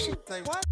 Say what?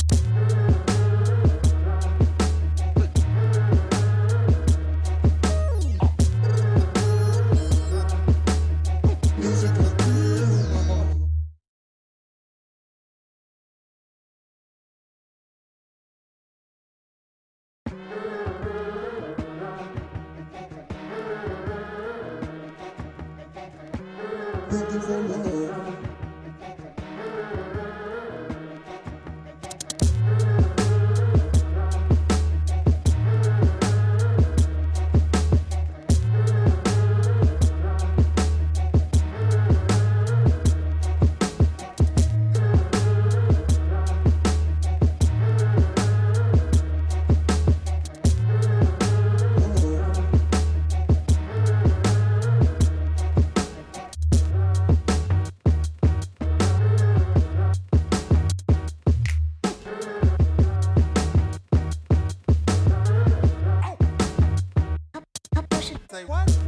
Say what?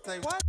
Say what?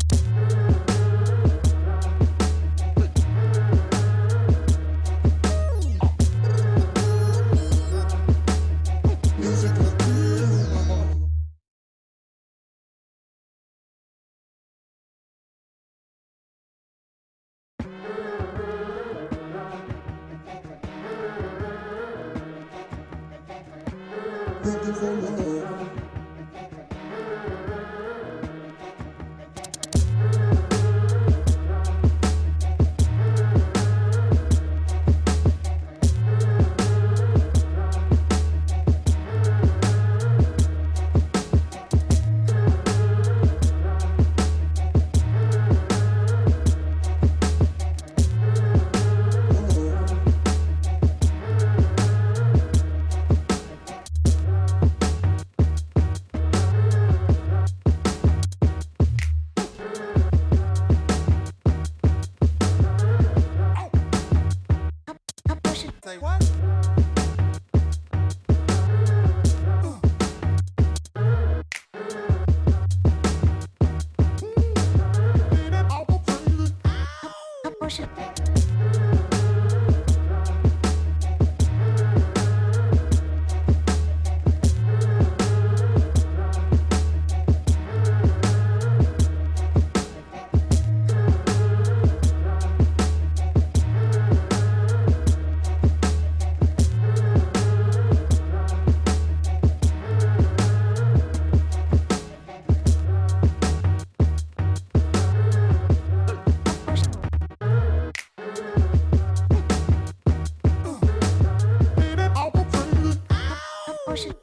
Say what?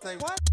Say what?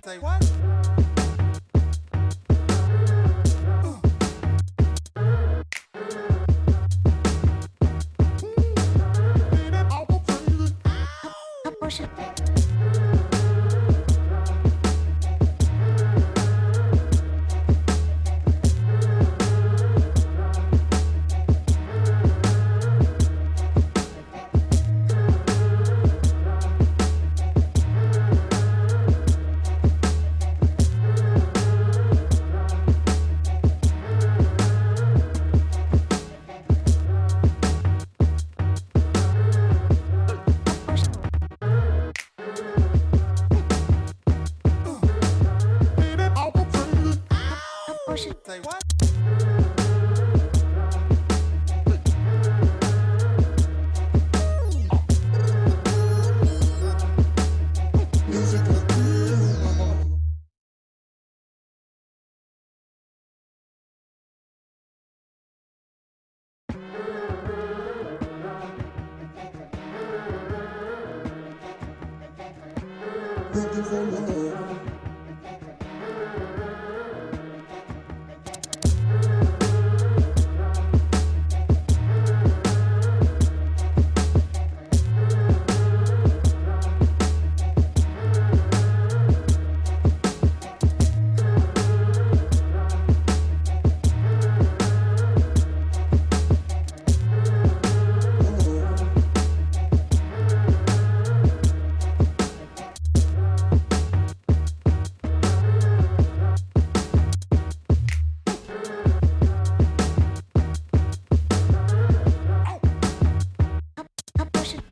Say what? Say what? Looking for love.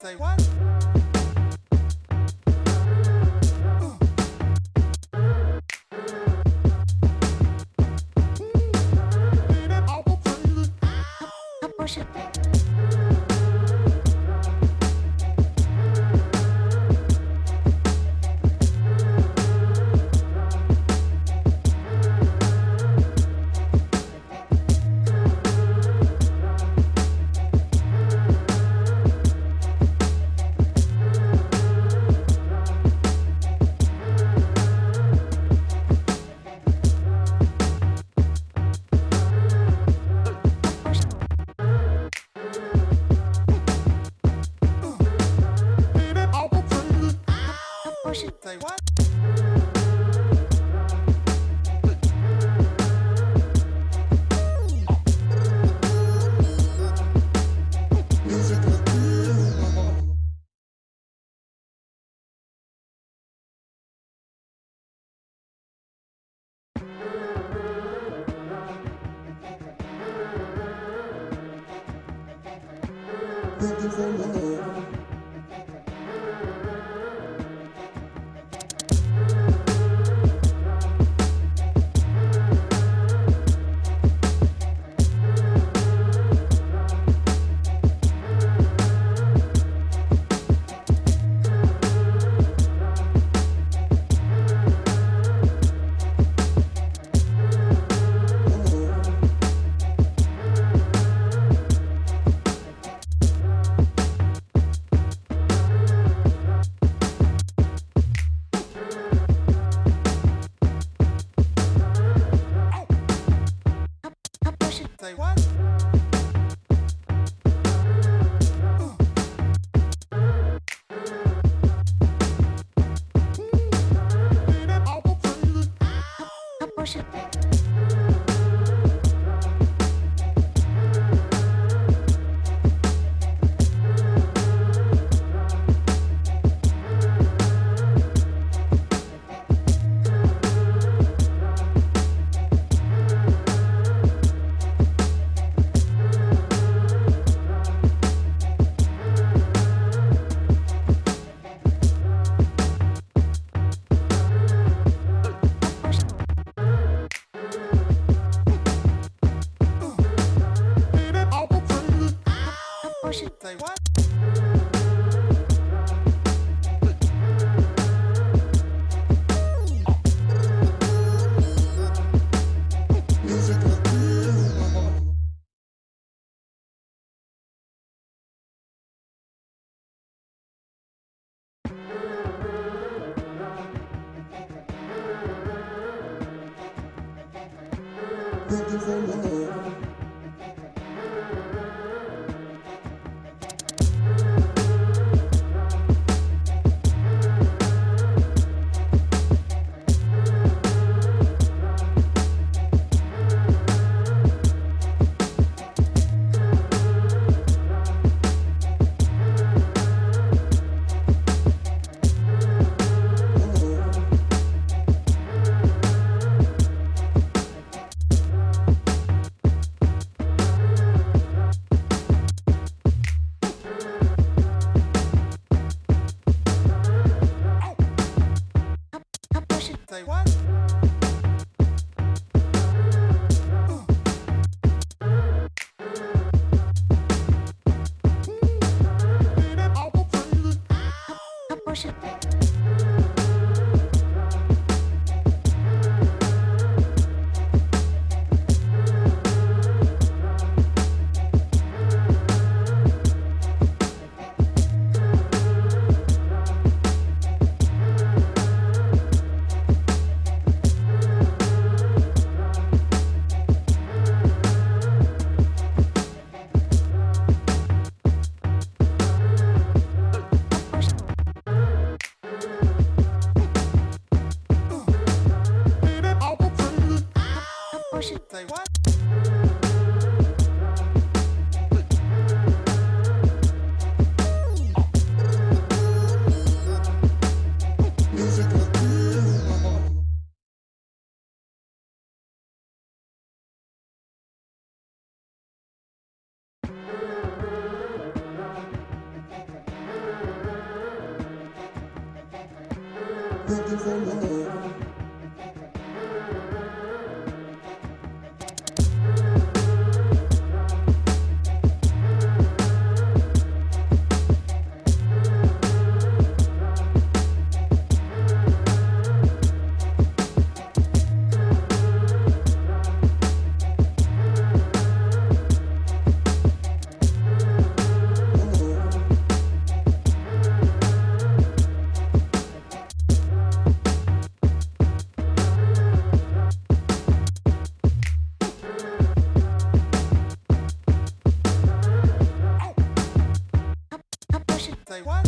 Say what? Say what? Looking for love. Say what? Say what? Looking for love. Say what? looking for more. Say what?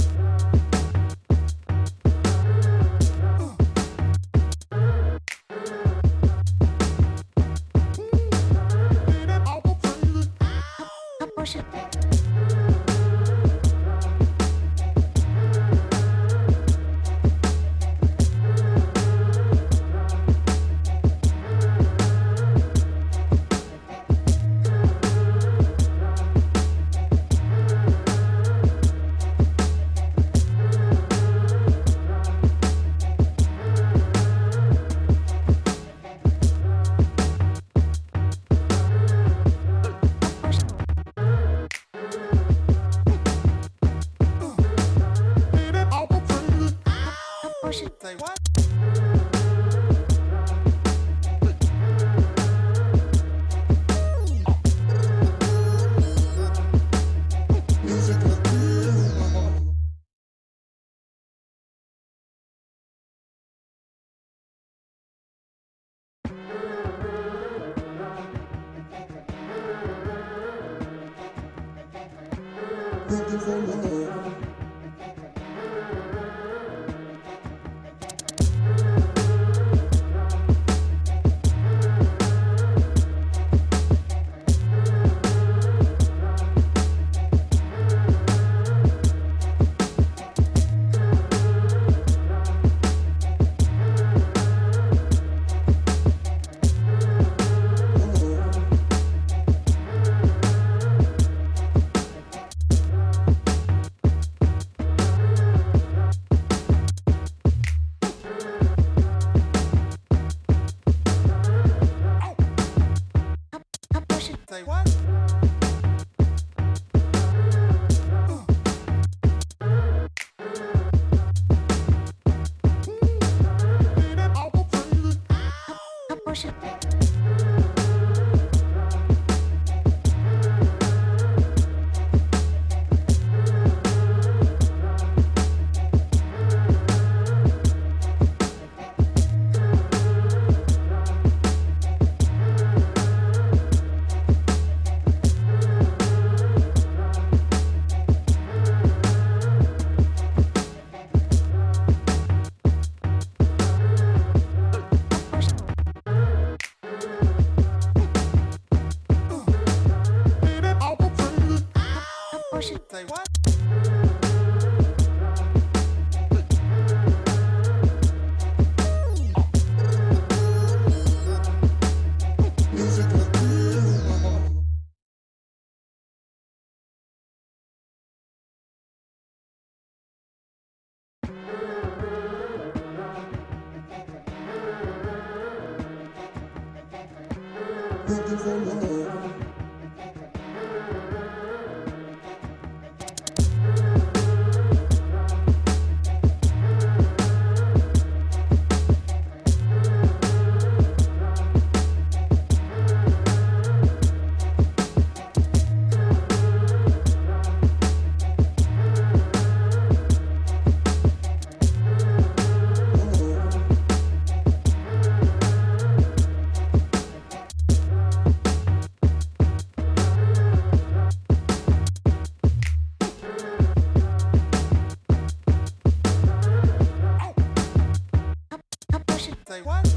Say what? Music like you. Looking for more. Say what? Say what? Music like you. Looking for more. Say what?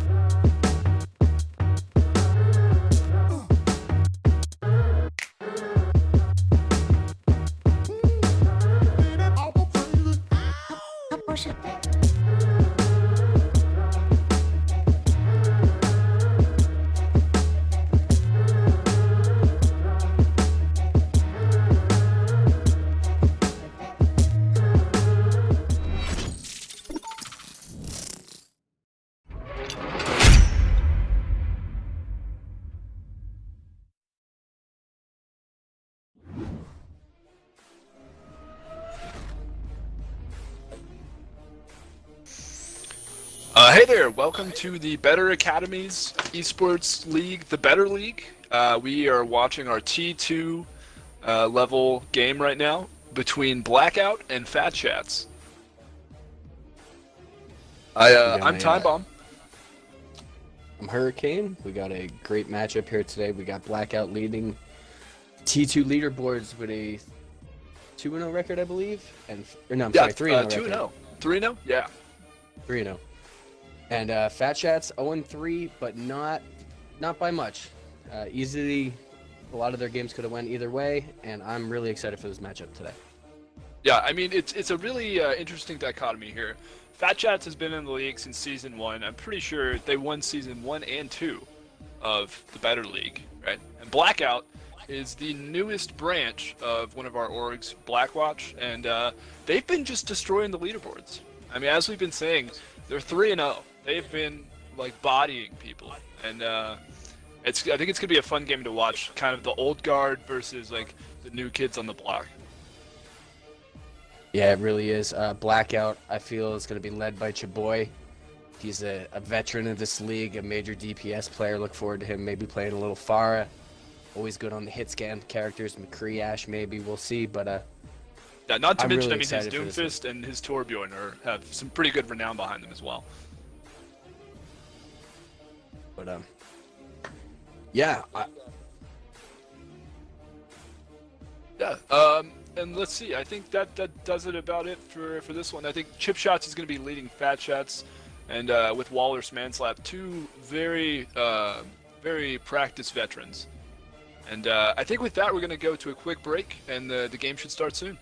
Hey there, welcome to the Better Academies Esports League, the Better League. We are watching our T2 level game right now between Blackout and Phat Shats. We got I'm Time Bomb. I'm Hurricane. We got a great matchup here today. We got Blackout leading T2 leaderboards with a 2-0 record, I believe. And or no, I'm Yeah, sorry, 3-0 2 record. 0. 3-0? Yeah. 3-0. And Phat Shats 0-3, but not by much. Easily, a lot of their games could have went either way, and I'm really excited for this matchup today. Yeah, I mean, it's a really interesting dichotomy here. Phat Chats has been in the league since Season 1. I'm pretty sure they won Season 1 and 2 of the Better League, right? And Blackout is the newest branch of one of our orgs, Blackwatch, and they've been just destroying the leaderboards. I mean, as we've been saying, they're 3-0. They've been, like, bodying people. And I think it's going to be a fun game to watch, kind of the old guard versus, like, the new kids on the block. Yeah, it really is. Blackout, I feel, is going to be led by Chaboy. He's a veteran of this league, a major DPS player. Look forward to him maybe playing a little Pharah. Always good on the hit scan characters. McCree, Ash, maybe. We'll see. But yeah, not to I'm mention, really his Doomfist and his Torbjorn have some pretty good renown behind them as well. But yeah. Yeah. And let's see. I think that does it about it for this one. I think Chip Shots is going to be leading Phat Shots, and with Waller's Manslap, two very practiced veterans. And I think with that, we're going to go to a quick break, and the game should start soon.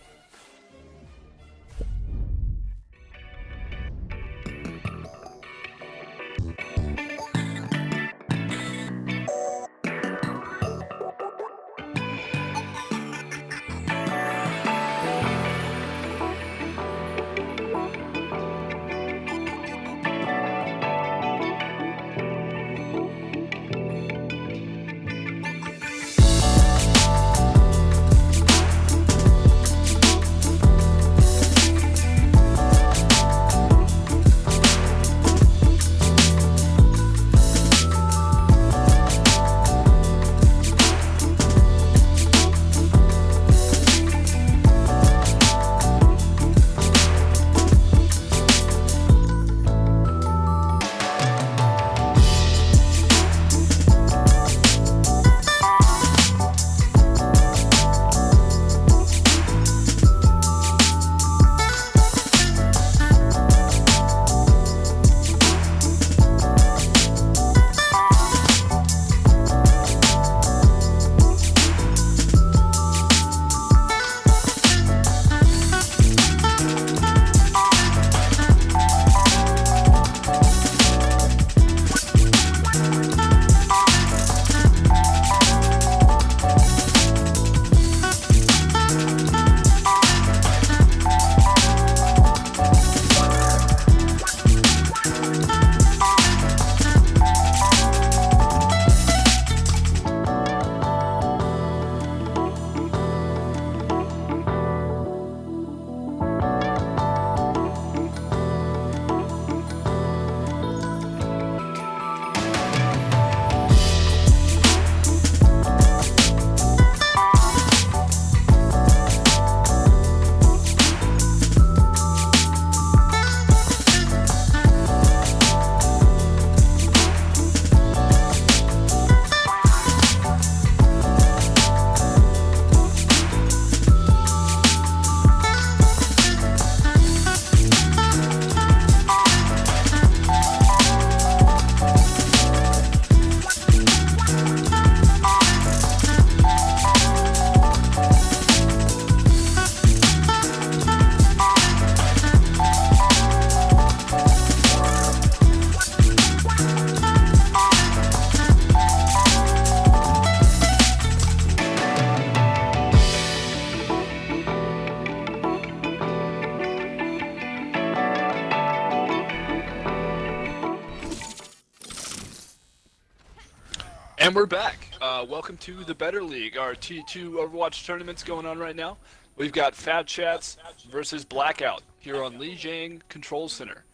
And we're back. Welcome to the Better League, our T2 Overwatch tournament's going on right now. We've got Phat Chats versus Blackout here on Lijiang Control Center.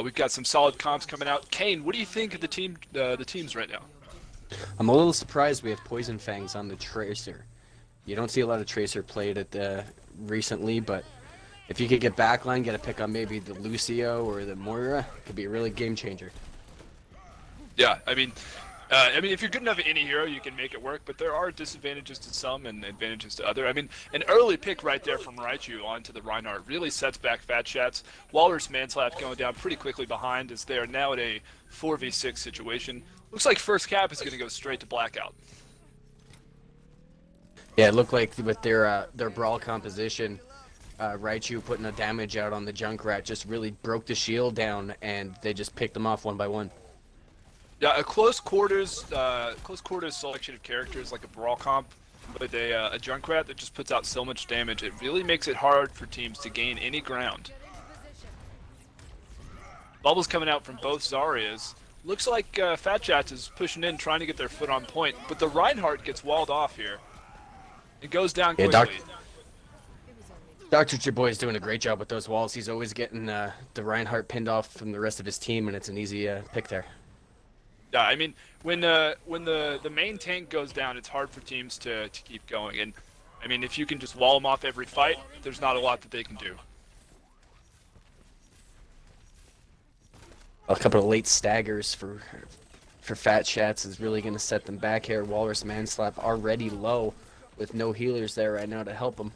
We've got some solid comps coming out. Kane, what do you think of the teams right now? I'm a little surprised we have Poison Fangs on the Tracer. You don't see a lot of Tracer played at the recently, but if you could get backline, get a pick on maybe the Lucio or the Moira, it could be a really game changer. Yeah, I mean, if you're good enough at any hero, you can make it work. But there are disadvantages to some and advantages to other. I mean, an early pick right there from Raichu onto the Reinhardt really sets back Phat Shats. Walrus Manslap going down pretty quickly behind as they are now at a 4v6 situation. Looks like first cap is going to go straight to Blackout. Yeah, it looked like with their brawl composition, Raichu putting a damage out on the Junkrat just really broke the shield down, and they just picked them off one by one. Yeah, a close quarters selection of characters like a brawl comp with a Junkrat that just puts out so much damage. It really makes it hard for teams to gain any ground. Bubbles coming out from both Zaryas. Looks like Phat Shats is pushing in, trying to get their foot on point, but the Reinhardt gets walled off here. It goes down quickly. Dr. Chaboy is doing a great job with those walls. He's always getting the Reinhardt pinned off from the rest of his team, and it's an easy pick there. Yeah, I mean, when the main tank goes down, it's hard for teams to keep going. And I mean, if you can just wall them off every fight, there's not a lot that they can do. A couple of late staggers for Phat Shats is really going to set them back here. Walrus Manslap already low with no healers there right now to help him.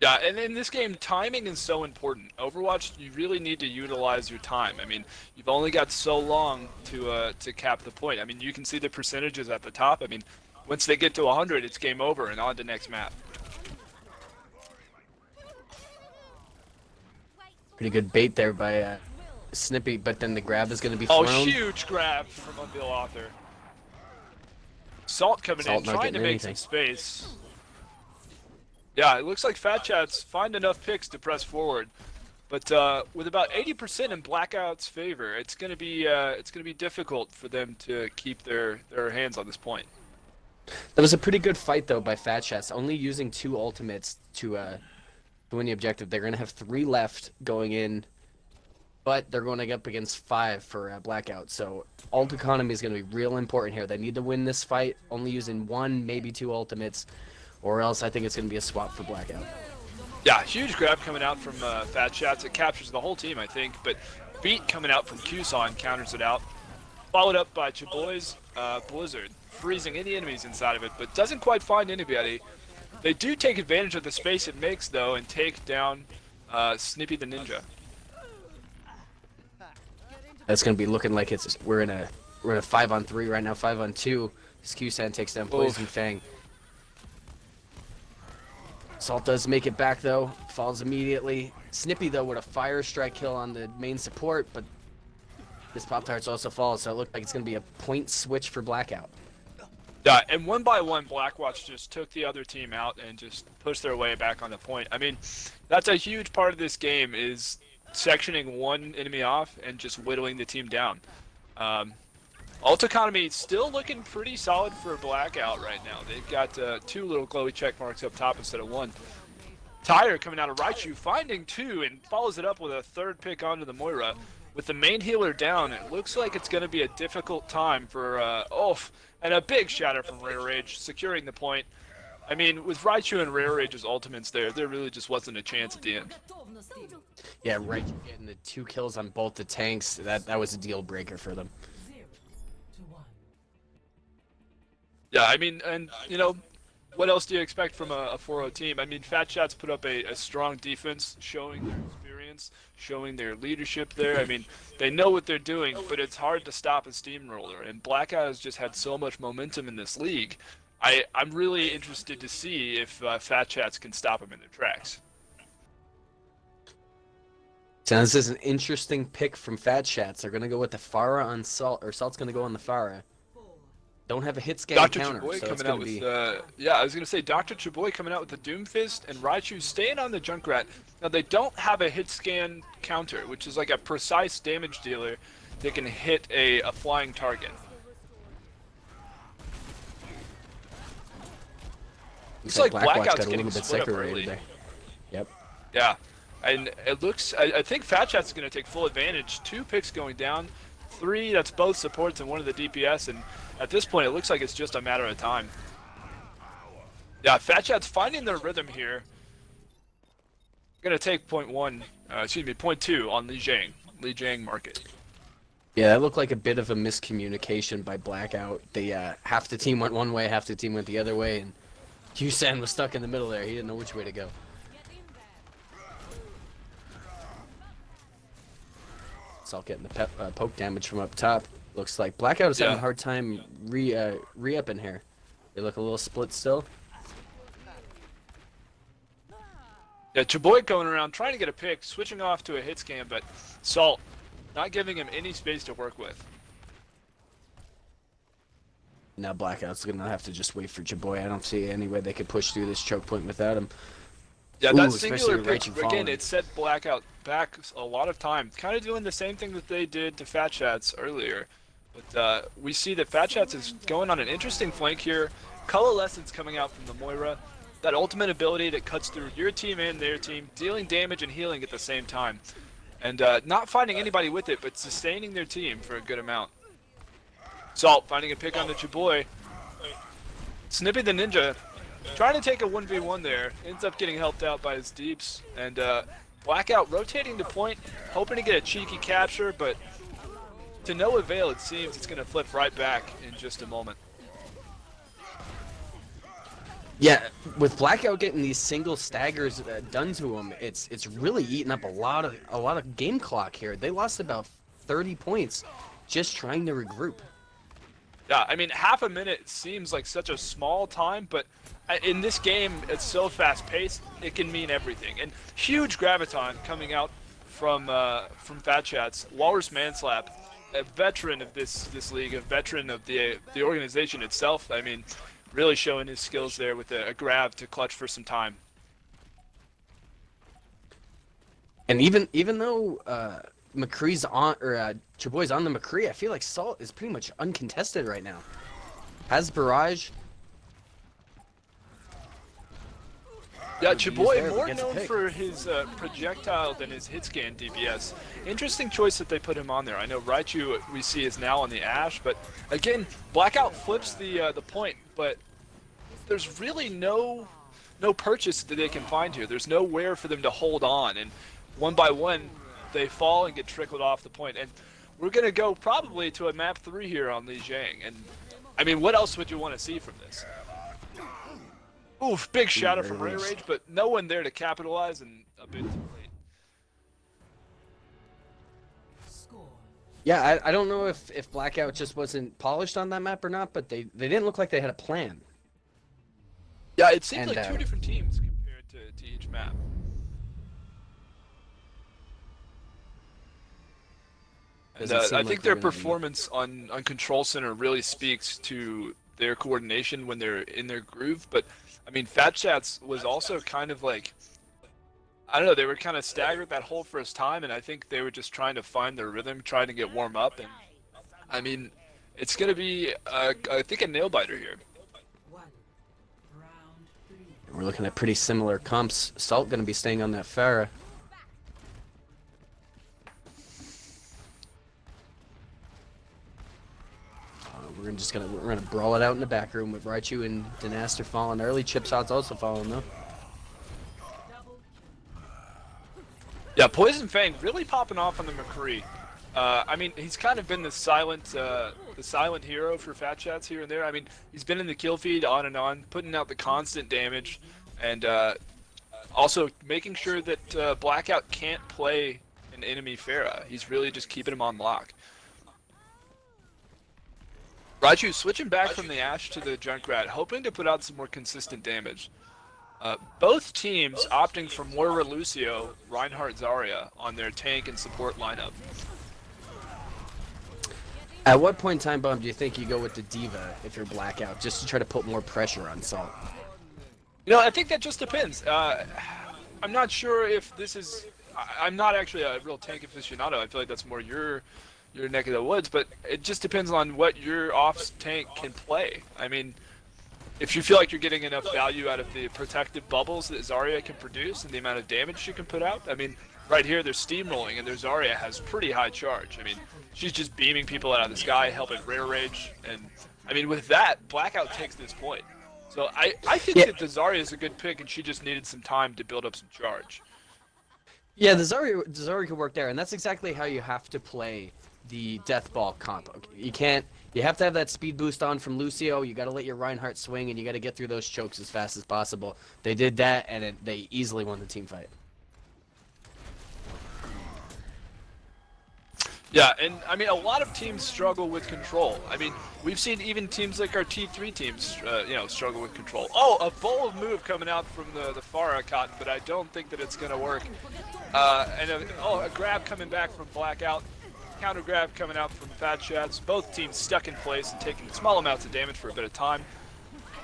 Yeah, and in this game, timing is so important. Overwatch, you really need to utilize your time. I mean, you've only got so long to cap the point. I mean, you can see the percentages at the top. I mean, once they get to 100, it's game over and on to next map. Pretty good bait there by Snippy, but then the grab is going to be thrown. Oh, huge grab from Unreal Author. Salt coming in, trying to make some space. Yeah, it looks like Phat Shats find enough picks to press forward, but with about 80% in Blackout's favor, it's gonna be difficult for them to keep their hands on this point. That was a pretty good fight though by Phat Shats, only using 2 ultimates to win the objective. They're gonna have 3 left going in, but they're going up against 5 for Blackout. So ult economy is gonna be real important here. They need to win this fight, only using 1, maybe 2 ultimates. Or else I think it's going to be a swap for Blackout. Yeah, huge grab coming out from Phat Shats. It captures the whole team, I think. But Beat coming out from Qson counters it out. Followed up by Chaboy's Blizzard, freezing any enemies inside of it, but doesn't quite find anybody. They do take advantage of the space it makes, though, and take down Snippy the Ninja. That's going to be looking like we're in a 5-on-3 right now, 5-on-2. Qsan takes down Poison Fang. Salt does make it back though, falls immediately. Snippy though with a fire strike kill on the main support, but this Pop-Tarts also falls, so it looked like it's going to be a point switch for Blackout. Yeah, and one by one, Blackwatch just took the other team out and just pushed their way back on the point. I mean, that's a huge part of this game is sectioning one enemy off and just whittling the team down. Ult economy still looking pretty solid for Blackout right now. They've got 2 little glowy check marks up top instead of 1. Tire coming out of Raichu, finding 2 and follows it up with a 3rd pick onto the Moira. With the main healer down, it looks like it's going to be a difficult time for Ulf. And a big shatter from Rare Rage, securing the point. I mean, with Raichu and Rare Rage's ultimates there really just wasn't a chance at the end. Yeah, Raichu getting the 2 kills on both the tanks, that was a deal breaker for them. Yeah, I mean, and, you know, what else do you expect from a 4-0 team? I mean, Phat Shats put up a strong defense, showing their experience, showing their leadership there. I mean, they know what they're doing, but it's hard to stop a steamroller. And Blackout has just had so much momentum in this league. I'm really interested to see if Phat Shats can stop them in their tracks. So this is an interesting pick from Phat Shats. They're going to go with the Pharah on Salt, or Salt's going to go on the Pharah. Don't have a hit scan counter, Chaboy so coming out with, yeah, I was going to say Dr. Chaboy coming out with the Doomfist and Raichu staying on the Junkrat. Now, they don't have a hit scan counter, which is like a precise damage dealer that can hit a flying target. Looks like Blackout's got a getting little bit split up separated early. there. Yep. Yeah. And it looks, I think Phat Chat's going to take full advantage. 2 picks going down, 3 that's both supports and 1 of the DPS, and at this point it looks like it's just a matter of time. Yeah, Phat Chat's finding their rhythm here. Going to take point 2 on Li Jiang market. Yeah, that looked like a bit of a miscommunication by Blackout. They half the team went one way, half the team went the other way, and Husan was stuck in the middle there. He didn't know which way to go. Salt getting the poke damage from up top. Looks like Blackout is having a hard time re-upping here. They look a little split still. Yeah, Chaboy going around trying to get a pick, switching off to a hit scan, but Salt not giving him any space to work with. Now Blackout's gonna have to just wait for Chaboy. I don't see any way they could push through this choke point without him. Yeah, Ooh, that especially singular with pick, Raichu again, falling. it set Blackout back a lot of time. Kind of doing the same thing that they did to Phat Chats earlier. But we see that Phat Chats is going on an interesting flank here. Coalescence coming out from the Moira. That ultimate ability that cuts through your team and their team, dealing damage and healing at the same time. And not finding anybody with it, but sustaining their team for a good amount. Salt finding a pick on the Chaboy. Snippy the Ninja trying to take a 1v1 there. Ends up getting helped out by his deeps. And Blackout rotating to point, hoping to get a cheeky capture, but to no avail. It seems it's going to flip right back in just a moment. Yeah, with Blackout getting these single staggers done to him, it's really eating up a lot of game clock here. They lost about 30 points just trying to regroup. Yeah, I mean, half a minute seems like such a small time, but in this game, it's so fast-paced, it can mean everything. And huge graviton coming out from Phat Chats. Walrus Manslap, a veteran of this league, a veteran of the organization itself. I mean, really showing his skills there with a grab to clutch for some time. And even though McCree's on, or Chaboy's on the McCree, I feel like Salt is pretty much uncontested right now. Has Barrage. Yeah, Chaboy more known for his projectile than his hit scan DPS. Interesting choice that they put him on there. I know Raichu we see is now on the Ashe, but again, Blackout flips the point, but there's really no purchase that they can find here. There's nowhere for them to hold on, and one by one they fall and get trickled off the point. And we're gonna go probably to a map 3 here on Li Jiang, and I mean, what else would you want to see from this? Oof, big shatter from Ray Rage, but no one there to capitalize, and a bit too late. Yeah, I don't know if Blackout just wasn't polished on that map or not, but they didn't look like they had a plan. Yeah, it seems And, like 2 different teams compared to each map. And I think their performance on Control Center really speaks to their coordination when they're in their groove, but I mean, Phat Chats was also kind of like, I don't know, they were kind of staggered that whole first time, and I think they were just trying to find their rhythm, trying to get warm up, and I mean, it's going to be, I think, a nail-biter here. We're looking at pretty similar comps. Salt going to be staying on that Pharah. We're gonna brawl it out in the back room with Raichu and Dinaster falling early. Chip Shot's also falling though. Yeah, Poison Fang really popping off on the McCree. I mean, he's kind of been the silent hero for Phat Chats here and there. I mean, he's been in the kill feed on and on, putting out the constant damage, and also making sure that Blackout can't play an enemy Pharah. He's really just keeping him on lock. Raichu switching back from the Ashe to the Junkrat, hoping to put out some more consistent damage. Both teams opting for Moira Lucio, Reinhardt Zarya on their tank and support lineup. At what point in time, Bomb, do you think you go with the Diva if you're Blackout, just to try to put more pressure on Salt? You know, I think that just depends. I'm not sure if this is... I'm not actually a real tank aficionado. I feel like that's more your neck of the woods, but it just depends on what your off tank can play. I mean, if you feel like you're getting enough value out of the protective bubbles that Zarya can produce and the amount of damage she can put out, I mean, right here they're steamrolling and their Zarya has pretty high charge. I mean, she's just beaming people out of the sky, helping Rare Rage, and I mean, with that, Blackout takes this point. So I think that the Zarya is a good pick, and she just needed some time to build up some charge. Yeah, the Zarya could work there, and that's exactly how you have to play the Death Ball comp. You can't. You have to have that speed boost on from Lucio. You got to let your Reinhardt swing, and you got to get through those chokes as fast as possible. They did that, and they easily won the team fight. Yeah, and I mean, a lot of teams struggle with control. I mean, we've seen even teams like our T3 teams, struggle with control. Oh, a bold move coming out from the Pharah Cotton, but I don't think that it's going to work. And a grab coming back from Blackout. Counter grab coming out from Phat Shats. Both teams stuck in place and taking small amounts of damage for a bit of time.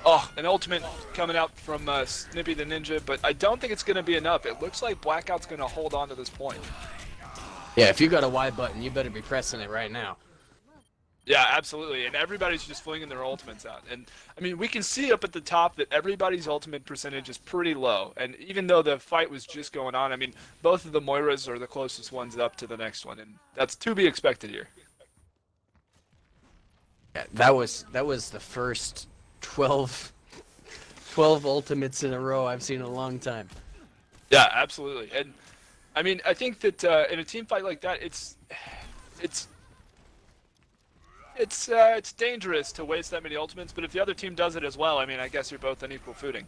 Oh, an ultimate coming out from Snippy the Ninja, but I don't think it's going to be enough. It looks like Blackout's going to hold on to this point. Yeah, if you got a Y button, you better be pressing it right now. Yeah, absolutely, and everybody's just flinging their ultimates out. And, I mean, we can see up at the top that everybody's ultimate percentage is pretty low. And even though the fight was just going on, I mean, both of the Moiras are the closest ones up to the next one, and that's to be expected here. Yeah, that was the first 12 ultimates in a row I've seen in a long time. Yeah, absolutely. And, I mean, I think that in a team fight like that, it's dangerous to waste that many ultimates, but if the other team does it as well, I mean, I guess you're both on equal footing.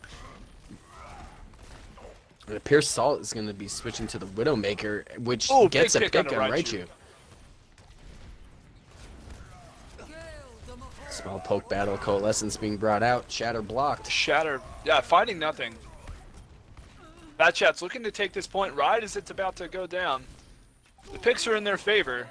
It appears Salt is going to be switching to the Widowmaker, which gets a pick on Raichu. Small poke battle, Coalescence being brought out, Shatter blocked. Shatter, yeah, finding nothing. Phat Shats looking to take this point right as it's about to go down. The picks are in their favor.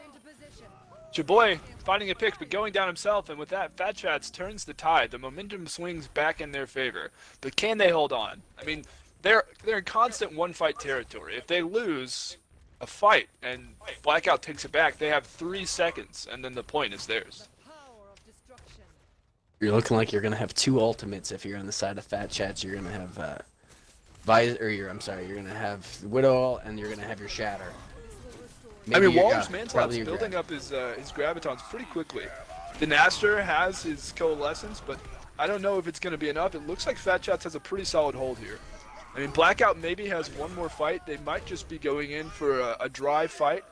Chaboy finding a pick, but going down himself, and with that, Phat Shats turns the tide. The momentum swings back in their favor. But can they hold on? I mean, they're in constant one-fight territory. If they lose a fight and Blackout takes it back, they have 3 seconds, and then the point is theirs. You're looking like you're going to have 2 ultimates if you're on the side of Phat Shats. You're going to have you're going to have Widow, and you're going to have your Shatter. Maybe, I mean, Walrus Manslap's building up his Gravitons pretty quickly. Dinaster has his Coalescence, but I don't know if it's going to be enough. It looks like Phat Shats has a pretty solid hold here. I mean, Blackout maybe has one more fight. They might just be going in for a dry fight,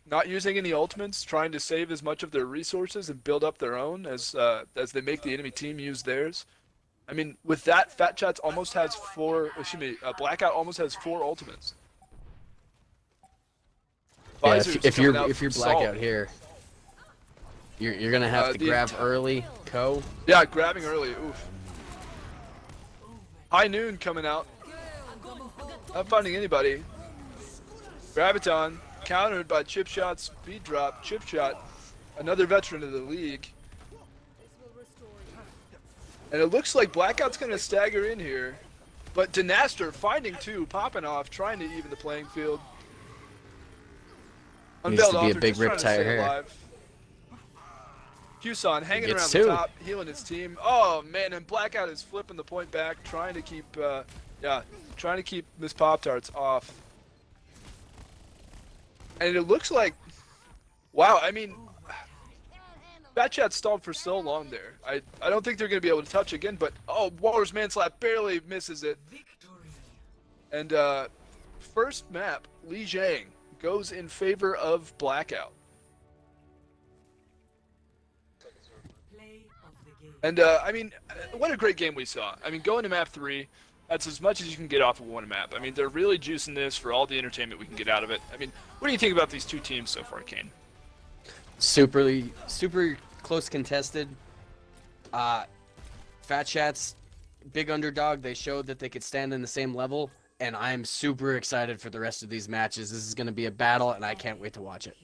not using any ultimates, trying to save as much of their resources and build up their own as they make the enemy team use theirs. I mean, with that, Phat Shats almost has Blackout almost has 4 ultimates. Yeah, if you're Blackout here, you're gonna have to grab early, Co. Yeah, grabbing early. Oof. High Noon coming out. Not finding anybody. Graviton countered by Chip Shot, speed drop, Chip Shot, another veteran of the league. And it looks like Blackout's gonna stagger in here, but Dinaster finding 2, popping off, trying to even the playing field. Needs to be a big riptire here. Q-Son hanging around the top, healing his team. Oh man, and Blackout is flipping the point back, trying to keep, Miss Pop-Tarts off. And it looks like, wow, I mean, Phat Shats stalled for so long there. I don't think they're going to be able to touch again, but oh, Walrus Manslap barely misses it. And first map, Li Jiang goes in favor of Blackout. And I mean, what a great game we saw. I mean, going to map 3, that's as much as you can get off of one map. I mean, they're really juicing this for all the entertainment we can get out of it. I mean, what do you think about these 2 teams so far, Kane? Super close contested. Phat Shats, big underdog. They showed that they could stand in the same level, and I'm super excited for the rest of these matches. This is going to be a battle, and I can't wait to watch it.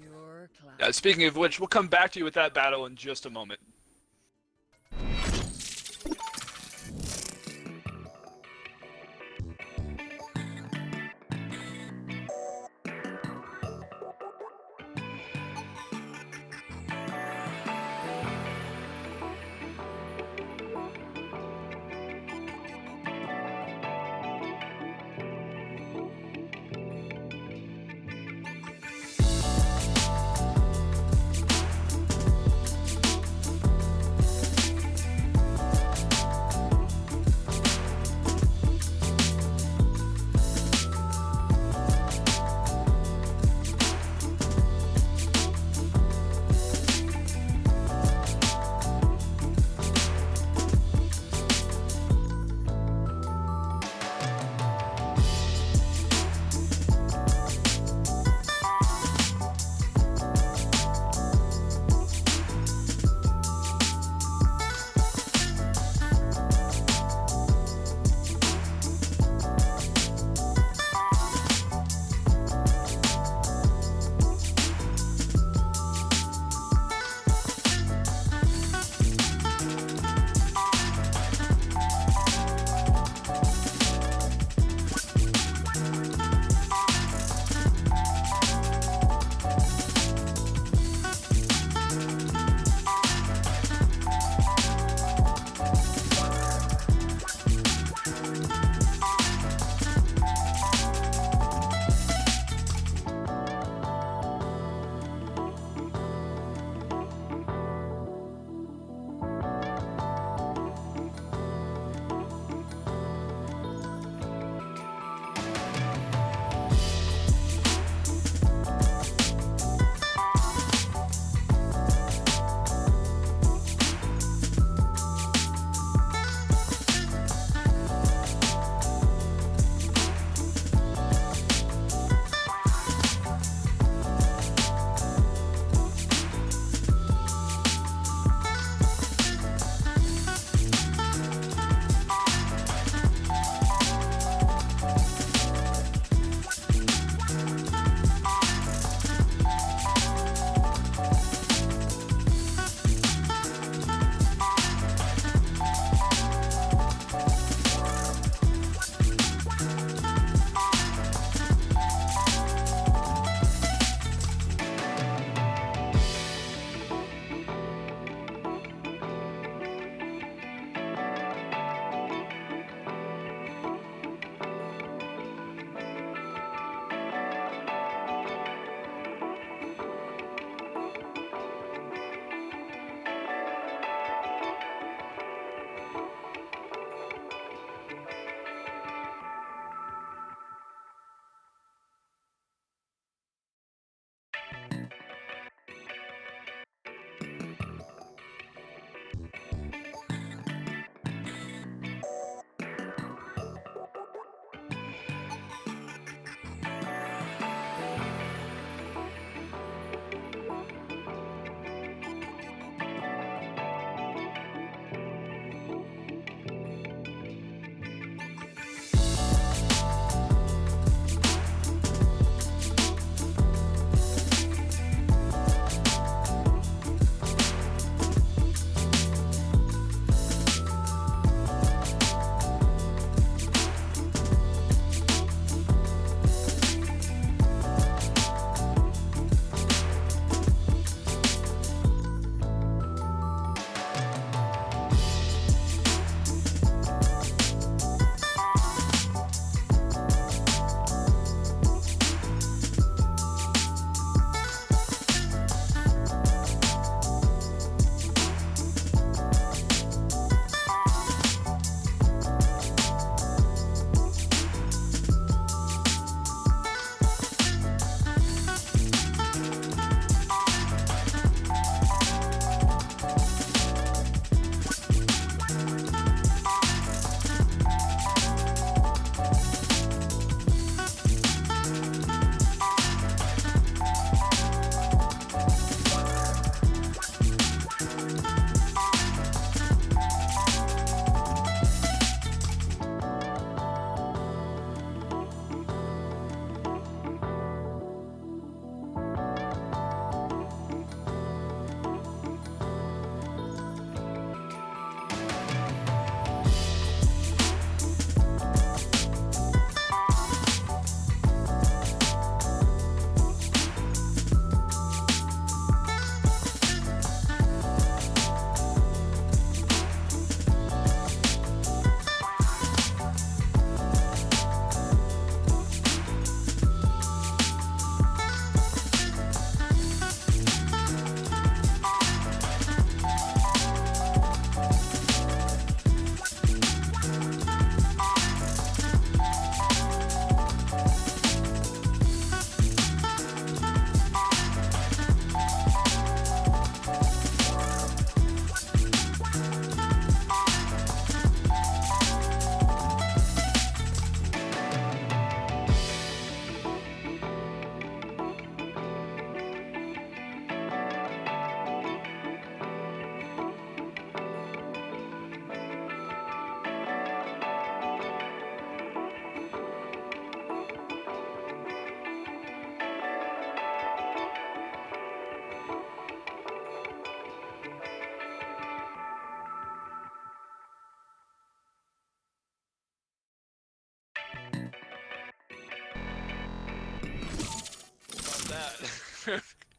Speaking of which, we'll come back to you with that battle in just a moment.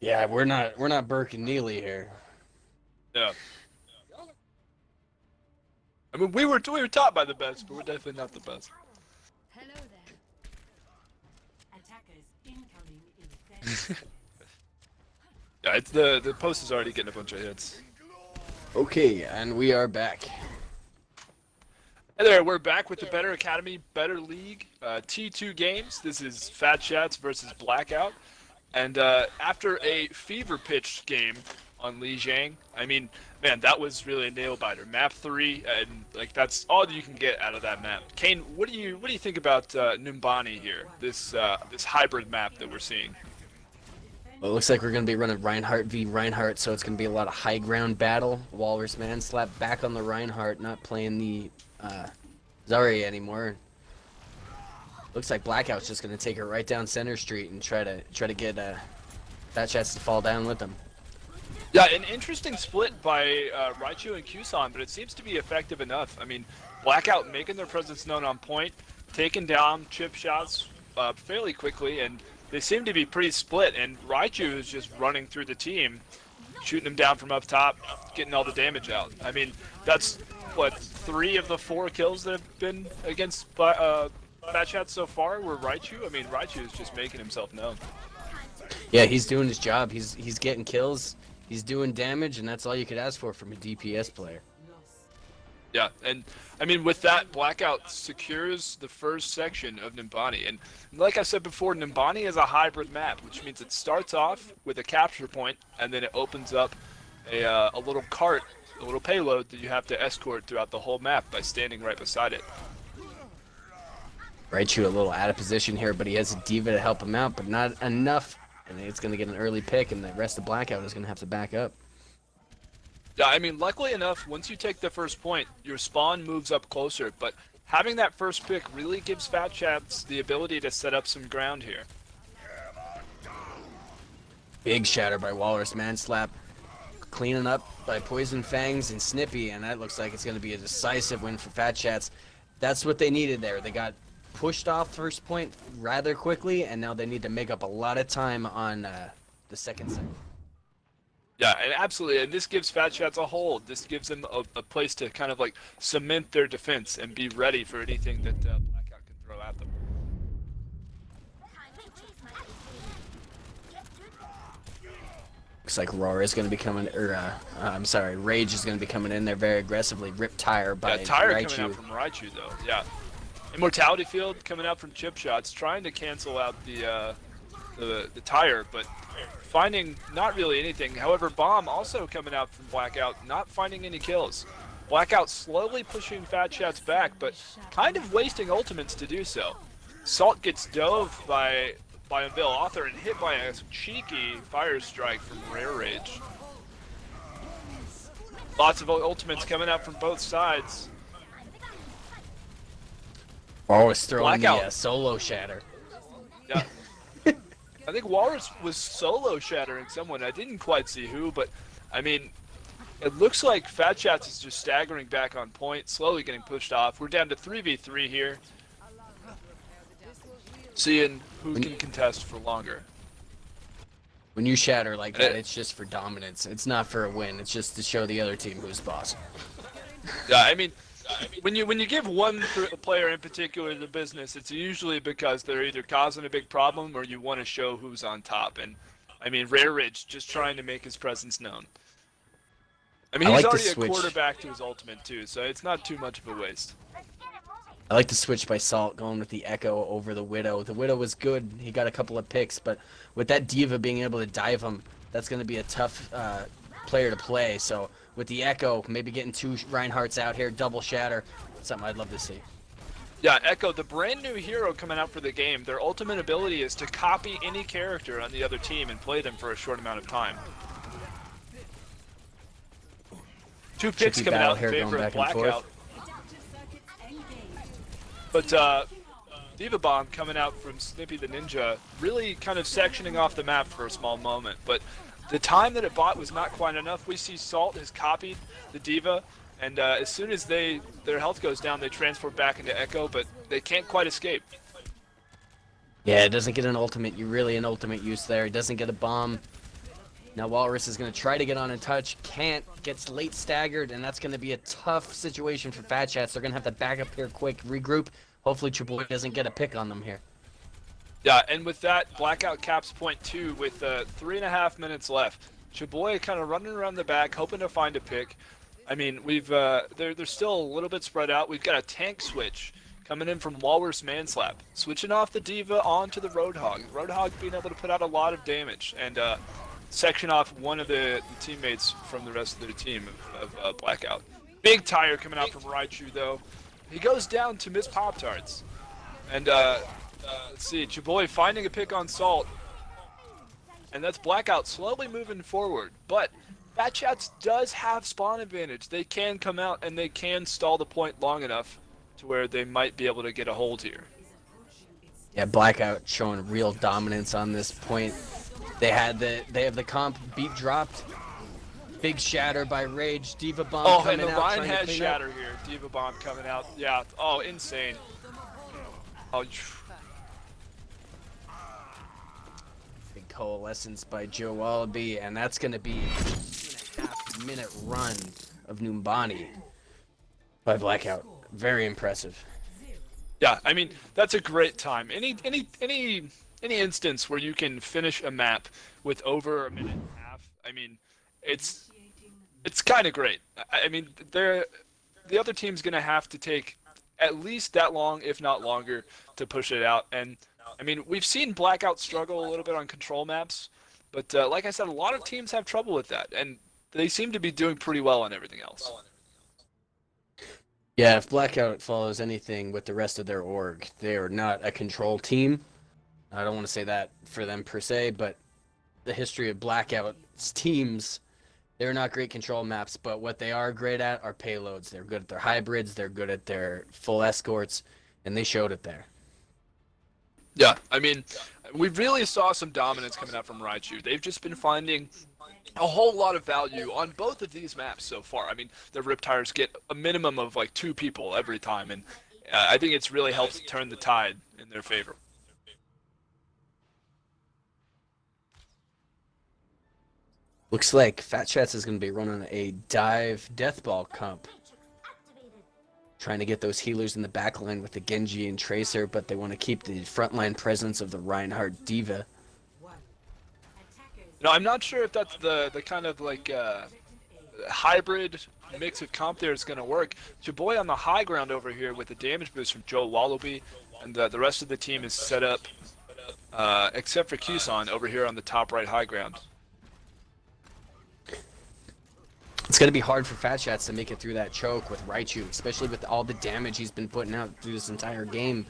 Yeah, we're not Burke and Neely here. Yeah. I mean, we were taught by the best, but we're definitely not the best. Hello there. Attackers incoming in 30 Yeah, it's the post is already getting a bunch of hits. Okay, and we are back. Hey there, we're back with the Better Academy, Better League, T2 games. This is Phat Shats versus Blackout. And after a fever pitch game on Lijiang, I mean, man, that was really a nail biter. Map 3, and like that's all you can get out of that map. Kane, what do you think about Numbani here? This hybrid map that we're seeing. Well, it looks like we're going to be running Reinhardt v. Reinhardt, so it's going to be a lot of high ground battle. Walrus man slap back on the Reinhardt, not playing the Zarya anymore. Looks like Blackout's just going to take her right down Center Street and try to get Phat Shats to fall down with them. Yeah, an interesting split by Raichu and Kusan, but it seems to be effective enough. I mean, Blackout making their presence known on point, taking down chip shots fairly quickly, and they seem to be pretty split, and Raichu is just running through the team, shooting them down from up top, getting all the damage out. I mean, that's, what, 3 of the 4 kills that have been against Phat Shats so far were Raichu? I mean, Raichu is just making himself known. Yeah, he's doing his job. He's getting kills, he's doing damage, and that's all you could ask for from a DPS player. Yeah, and I mean, with that, Blackout secures the first section of Numbani. And like I said before, Numbani is a hybrid map, which means it starts off with a capture point, and then it opens up a little cart, a little payload that you have to escort throughout the whole map by standing right beside it. Raichu a little out of position here, but he has a D.Va to help him out, but not enough. And it's going to get an early pick, and the rest of Blackout is going to have to back up. Yeah, I mean, luckily enough, once you take the first point, your spawn moves up closer, but having that first pick really gives Phat Shats the ability to set up some ground here. Big shatter by Walrus man slap. Cleaning up by Poison Fangs and Snippy, and that looks like it's going to be a decisive win for Phat Shats. That's what they needed there. They got pushed off first point rather quickly, and now they need to make up a lot of time on the second set. Yeah, and absolutely, and this gives Phat Shats a hold. This gives them a place to kind of like cement their defense and be ready for anything that Blackout can throw at them. Looks like Roar is going to be coming, Rage is going to be coming in there very aggressively. Rip Tire by Yeah, Tire Raichu. coming out from Raichu though. Yeah, Immortality Field coming out from chip shots, trying to cancel out the Tire, but finding not really anything. However, Bomb also coming out from Blackout, not finding any kills. Blackout slowly pushing Phat Shats back, but kind of wasting ultimates to do so. Salt gets dove by Unveil Author and hit by a cheeky Fire Strike from Rare Rage. Lots of ultimates coming out from both sides. Always throwing Blackout. the solo shatter. Yeah. I think Walrus was solo shattering someone. I didn't quite see who, but I mean, it looks like Phat Shats is just staggering back on point, slowly getting pushed off. We're down to 3v3 here. Seeing who can contest for longer. When you shatter like that, it's just for dominance. It's not for a win. It's just to show the other team who's boss. Yeah, I mean, when you give one player in particular the business, it's usually because they're either causing a big problem or you want to show who's on top. And I mean, Rare Ridge just trying to make his presence known. I mean, I he's like to already a switch. quarterback to his ultimate too, so it's not too much of a waste. I like to switch by Salt, going with the Echo over the Widow. The Widow was good. He got a couple of picks, but with that D.Va being able to dive him, that's going to be a tough player to play. So with the Echo, maybe getting 2 Reinhardts out here, double shatter, something I'd love to see. Yeah, Echo, the brand new hero coming out for the game, their ultimate ability is to copy any character on the other team and play them for a short amount of time. 2 picks Tricky coming battle out in here, favor going of back and Blackout. forth. But D.Va Bomb coming out from Snippy the Ninja, really kind of sectioning off the map for a small moment. But the time that it bought was not quite enough. We see Salt has copied the D.Va, and as soon as their health goes down, they transfer back into Echo, but they can't quite escape. Yeah, it doesn't get an ultimate. You really an ultimate use there. It doesn't get a bomb. Now Walrus is going to try to get on in touch. Can't. Gets late staggered, and that's going to be a tough situation for Phat Chats. They're going to have to back up here quick, regroup. Hopefully Chaboy doesn't get a pick on them here. Yeah, and with that, Blackout caps point 2 with 3.5 minutes left. Chaboy kind of running around the back, hoping to find a pick. I mean, they're still a little bit spread out. We've got a tank switch coming in from Walrus Manslap, switching off the Diva onto the Roadhog. Roadhog being able to put out a lot of damage and section off one of the teammates from the rest of the team of Blackout. Big tire coming out from Raichu though. He goes down to Miss Pop-Tarts. And let's see, Chaboy finding a pick on Salt. And that's Blackout slowly moving forward. But Phat Chats does have spawn advantage. They can come out and they can stall the point long enough to where they might be able to get a hold here. Yeah, Blackout showing real dominance on this point. They have the comp beat dropped. Big shatter by Rage. Diva Bomb Oh, coming and the out. Ryan trying to has clean shatter up. here. Diva Bomb coming out. Yeah. Oh, insane. Oh, Big coalescence by Joe Wallaby, and that's going to be a 2.5-minute run of Numbani by Blackout. Very impressive. yeah. I mean, that's a great time. Any instance where you can finish a map with over a minute and a half. I mean, it's kind of great. I mean, the other team's gonna have to take at least that long, if not longer, to push it out. And I mean, we've seen Blackout struggle a little bit on control maps, but like I said, a lot of teams have trouble with that, and they seem to be doing pretty well on everything else. Yeah, if Blackout follows anything with the rest of their org, they are not a control team. I don't want to say that for them per se, but the history of Blackout's teams, they're not great control maps, but what they are great at are payloads. They're good at their hybrids, they're good at their full escorts, and they showed it there. Yeah, I mean, we really saw some dominance coming out from Raichu. They've just been finding a whole lot of value on both of these maps so far. I mean, the Riptires get a minimum of like 2 people every time, and I think it's really helped turn the tide in their favor. Looks like Phat Chats is going to be running a dive death ball comp. Trying to get those healers in the back line with the Genji and Tracer, but they want to keep the frontline presence of the Reinhardt Diva. No, I'm not sure if that's the kind of like hybrid mix of comp there is going to work. Chaboy on the high ground over here with the damage boost from Joe Wallaby, and the rest of the team is set up, except for Kusan over here on the top right high ground. It's going to be hard for Phat Chats to make it through that choke with Raichu, especially with all the damage he's been putting out through this entire game.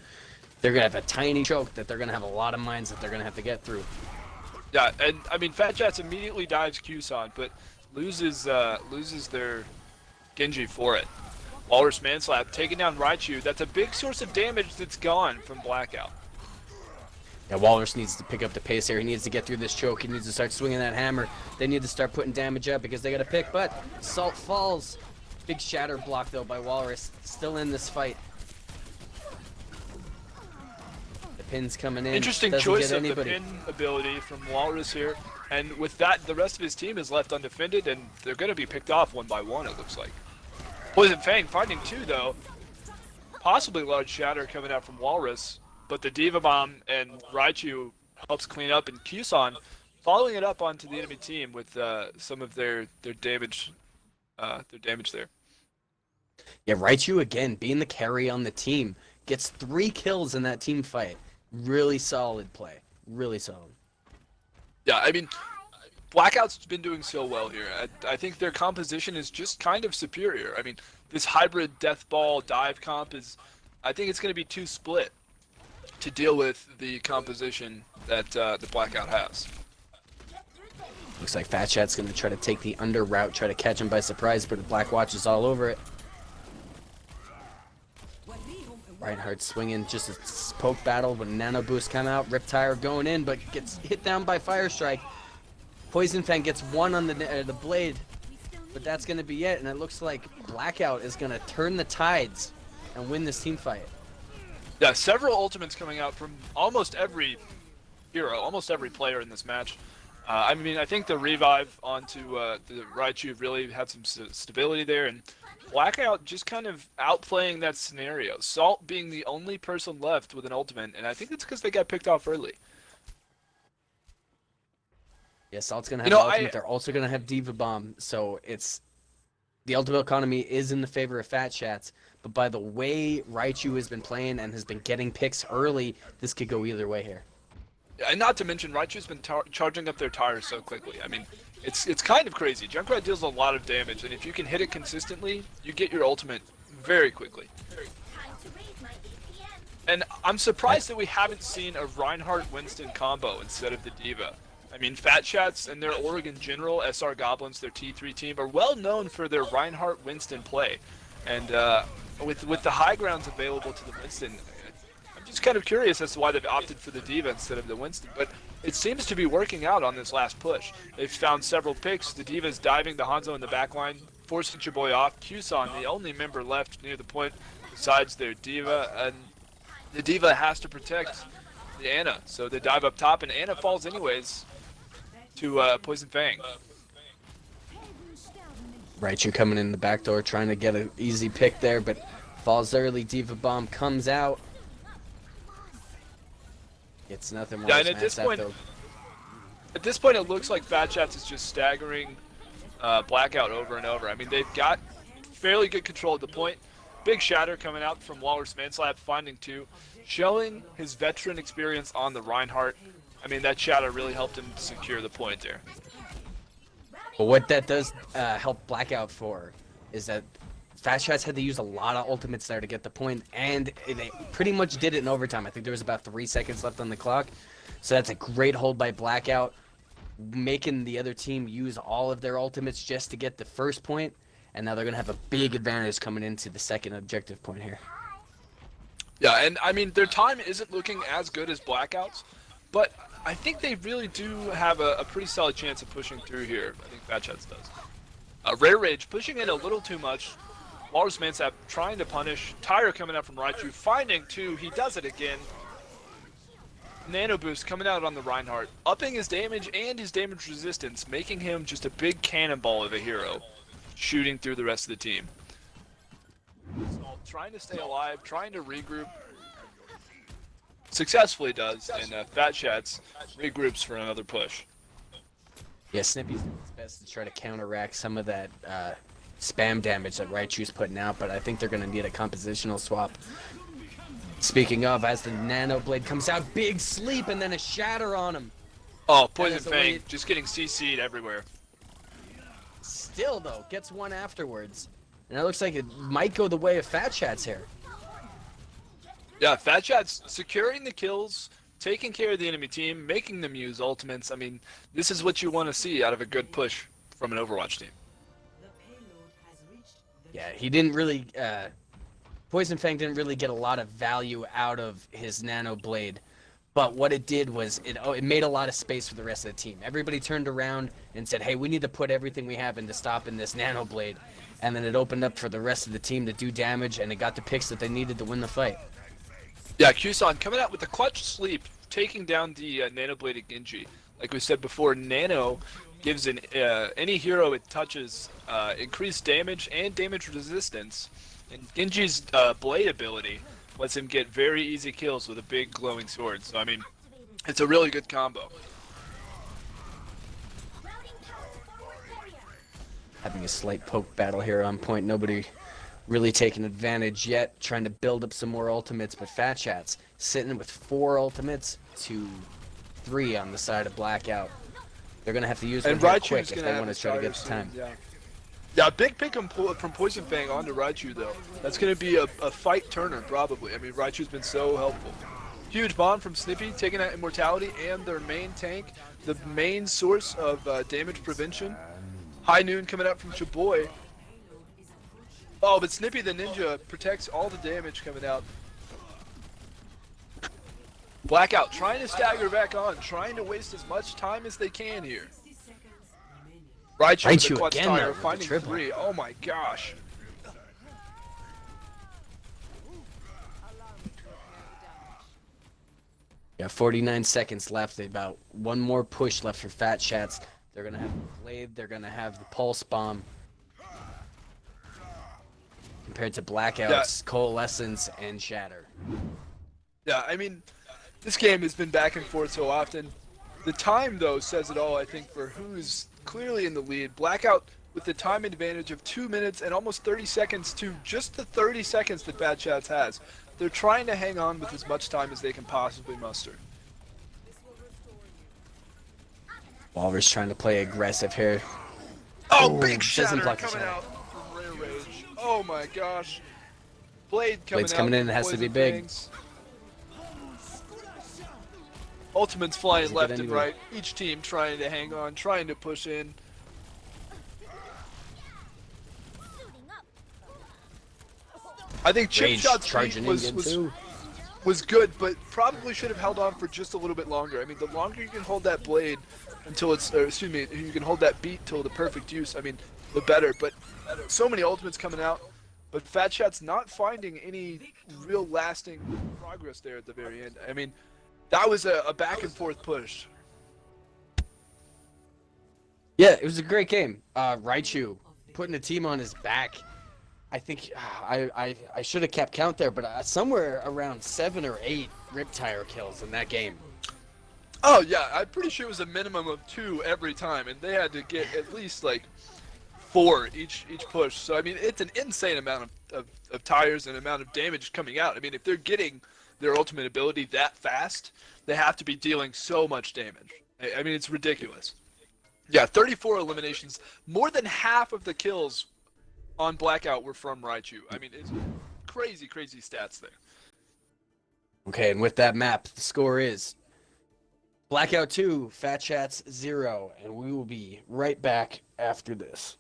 They're going to have a tiny choke that they're going to have a lot of mines that they're going to have to get through. Yeah, and I mean, Phat Chats immediately dives Kusan, but loses their Genji for it. Walrus Manslap taking down Raichu. That's a big source of damage that's gone from Blackout. Yeah, Walrus needs to pick up the pace here. He needs to get through this choke. He needs to start swinging that hammer. They need to start putting damage up because they got to pick, but Salt falls. Big shatter block, though, by Walrus. Still in this fight. The pin's coming in. Interesting Doesn't choice get of anybody. the pin ability from Walrus here. And with that, the rest of his team is left undefended, and they're going to be picked off one by one, it looks like. Poison Fang finding 2, though. Possibly large shatter coming out from Walrus. But the Diva Bomb and Raichu helps clean up, and Kusan following it up onto the enemy team with some of their damage there. Yeah, Raichu again being the carry on the team. Gets 3 kills in that team fight. Really solid play. Really solid. Yeah, I mean, Blackout's been doing so well here. I think their composition is just kind of superior. I mean, this hybrid death ball dive comp is, I think it's going to be too split to deal with the composition that the Blackout has. Looks like Phat Chat's going to try to take the under route, try to catch him by surprise, but the Black Watch is all over it. Reinhardt swinging just a poke battle, but Nano Boost come out. Riptire going in, but gets hit down by Fire Strike. Poison Fang gets 1 on the blade, but that's going to be it, and it looks like Blackout is going to turn the tides and win this team fight. Yeah, several ultimates coming out from almost every hero, almost every player in this match. I mean, I think the revive onto the Raichu really had some stability there, and Blackout just kind of outplaying that scenario. Salt being the only person left with an ultimate, and I think it's because they got picked off early. Yeah, Salt's gonna You have know, an ultimate. They're also gonna have Diva Bomb, so it's the ultimate economy is in the favor of Phat Shats. But by the way Raichu has been playing and has been getting picks early, this could go either way here. And not to mention, Raichu's been charging up their tires so quickly. I mean, it's kind of crazy. Junkrat deals a lot of damage, and if you can hit it consistently, you get your ultimate very quickly. And I'm surprised that we haven't seen a Reinhardt-Winston combo instead of the Diva. I mean, Phat Shats and their Oregon General, SR Goblins, their T3 team, are well known for their Reinhardt-Winston play. And with the high grounds available to the Winston, I'm just kind of curious as to why they've opted for the Diva instead of the Winston. But it seems to be working out on this last push. They've found several picks. The Diva's diving the Hanzo in the backline, forcing your boy off. Q-San, the only member left near the point besides their Diva, and the Diva has to protect the Ana. So they dive up top, and Ana falls anyways to Poison Fang. Raichu coming in the back door, trying to get an easy pick there, but falls early. Diva Bomb comes out. It's nothing more. Yeah, and at this point, it looks like Phat Shats is just staggering Blackout over and over. I mean, they've got fairly good control at the point. Big shatter coming out from Walrus Manslap, finding two, showing his veteran experience on the Reinhardt. I mean, that shatter really helped him secure the point there. But what that does help Blackout for is that Phat Shats had to use a lot of ultimates there to get the point, and they pretty much did it in overtime. I think there was about 3 seconds left on the clock. So that's a great hold by Blackout, making the other team use all of their ultimates just to get the first point, and now they're going to have a big advantage coming into the second objective point here. Yeah, and I mean, their time isn't looking as good as Blackout's, but I think they really do have a pretty solid chance of pushing through here. I think Phat Shats does. Rare Rage pushing in a little too much. Walrus Manslap trying to punish. Tire coming out from Raichu, finding two. He does it again. Nano Boost coming out on the Reinhardt, upping his damage and his damage resistance, making him just a big cannonball of a hero, shooting through the rest of the team. So, trying to stay alive, trying to regroup. Successfully does, and Phat Shats regroups for another push. Yeah, Snippy's doing his best to try to counteract some of that spam damage that Raichu's putting out, but I think they're going to need a compositional swap. Speaking of, as the Nano Blade comes out, big sleep and then a shatter on him. Oh, Poison Fang just getting CC'd everywhere. Still, though, gets one afterwards. And it looks like it might go the way of Phat Shats here. Yeah, Phat Shats securing the kills, taking care of the enemy team, making them use ultimates. I mean, this is what you want to see out of a good push from an Overwatch team. Yeah, he didn't really, Poison Fang didn't really get a lot of value out of his Nano Blade, but what it did was it made a lot of space for the rest of the team. Everybody turned around and said, hey, we need to put everything we have into stopping this Nano Blade, and then it opened up for the rest of the team to do damage, and it got the picks that they needed to win the fight. Yeah, Q-San coming out with the clutch sleep, taking down the Nano Blade of Genji. Like we said before, Nano gives any hero it touches increased damage and damage resistance. And Genji's blade ability lets him get very easy kills with a big glowing sword. So I mean, it's a really good combo. Having a slight poke battle here on point. Nobody really taking advantage yet. Trying to build up some more ultimates, but Phat Shats sitting with 4 ultimates to 3 on the side of Blackout. They're going to have to use them quick if they want to try to get the time. Yeah, big pick from Poison Fang onto Raichu, though. That's going to be a fight turner, probably. I mean, Raichu's been so helpful. Huge bomb from Snippy, taking out Immortality and their main tank, the main source of damage prevention. High Noon coming out from Chaboy. Oh, but Snippy the Ninja protects all the damage coming out. Blackout trying to stagger back on, trying to waste as much time as they can here. Raichu with the clutch again, tire, though, finding 3. Oh my gosh. Yeah, 49 seconds left. About one more push left for Fat Shats. They're gonna have the blade. They're gonna have the pulse bomb. Compared to Yeah, Blackouts, Coalescence, and Shatter. yeah. I mean, this game has been back and forth so often. The time, though, says it all, I think, for who's clearly in the lead. Blackout with the time advantage of 2 minutes and almost 30 seconds to just the 30 seconds that Bad Chats has. They're trying to hang on with as much time as they can possibly muster. Walrus trying to play aggressive here. Oh, Ooh, big doesn't shatter block the coming shatter. out from Rare Rage. Oh my gosh. Blade coming Blade's out. coming in, from it has to be Poison big. Fangs. Ultimates flying Doesn't get left and anywhere. right. Each team trying to hang on, trying to push in. I think Chip Rage Shot's charging beat in too. was good, but probably should have held on for just a little bit longer. I mean, the longer you can hold that blade until it's, or excuse me, you can hold that beat till the perfect use. I mean, the better. But so many ultimates coming out, but Fat Shot's not finding any real lasting progress there at the very end. I mean, that was a back and forth push. Yeah, it was a great game. Raichu putting the team on his back. I think I should have kept count there, but somewhere around 7 or 8 Riptire kills in that game. Oh yeah, I'm pretty sure it was a minimum of 2 every time, and they had to get at least like 4 each push. So I mean, it's an insane amount of tires and amount of damage coming out. I mean, if they're getting their ultimate ability that fast, they have to be dealing so much damage. I mean, it's ridiculous. Yeah, 34 eliminations. More than half of the kills on Blackout were from Raichu. I mean, it's crazy, crazy stats there. Okay, and with that map, the score is Blackout 2, Fat Chats 0, and we will be right back after this.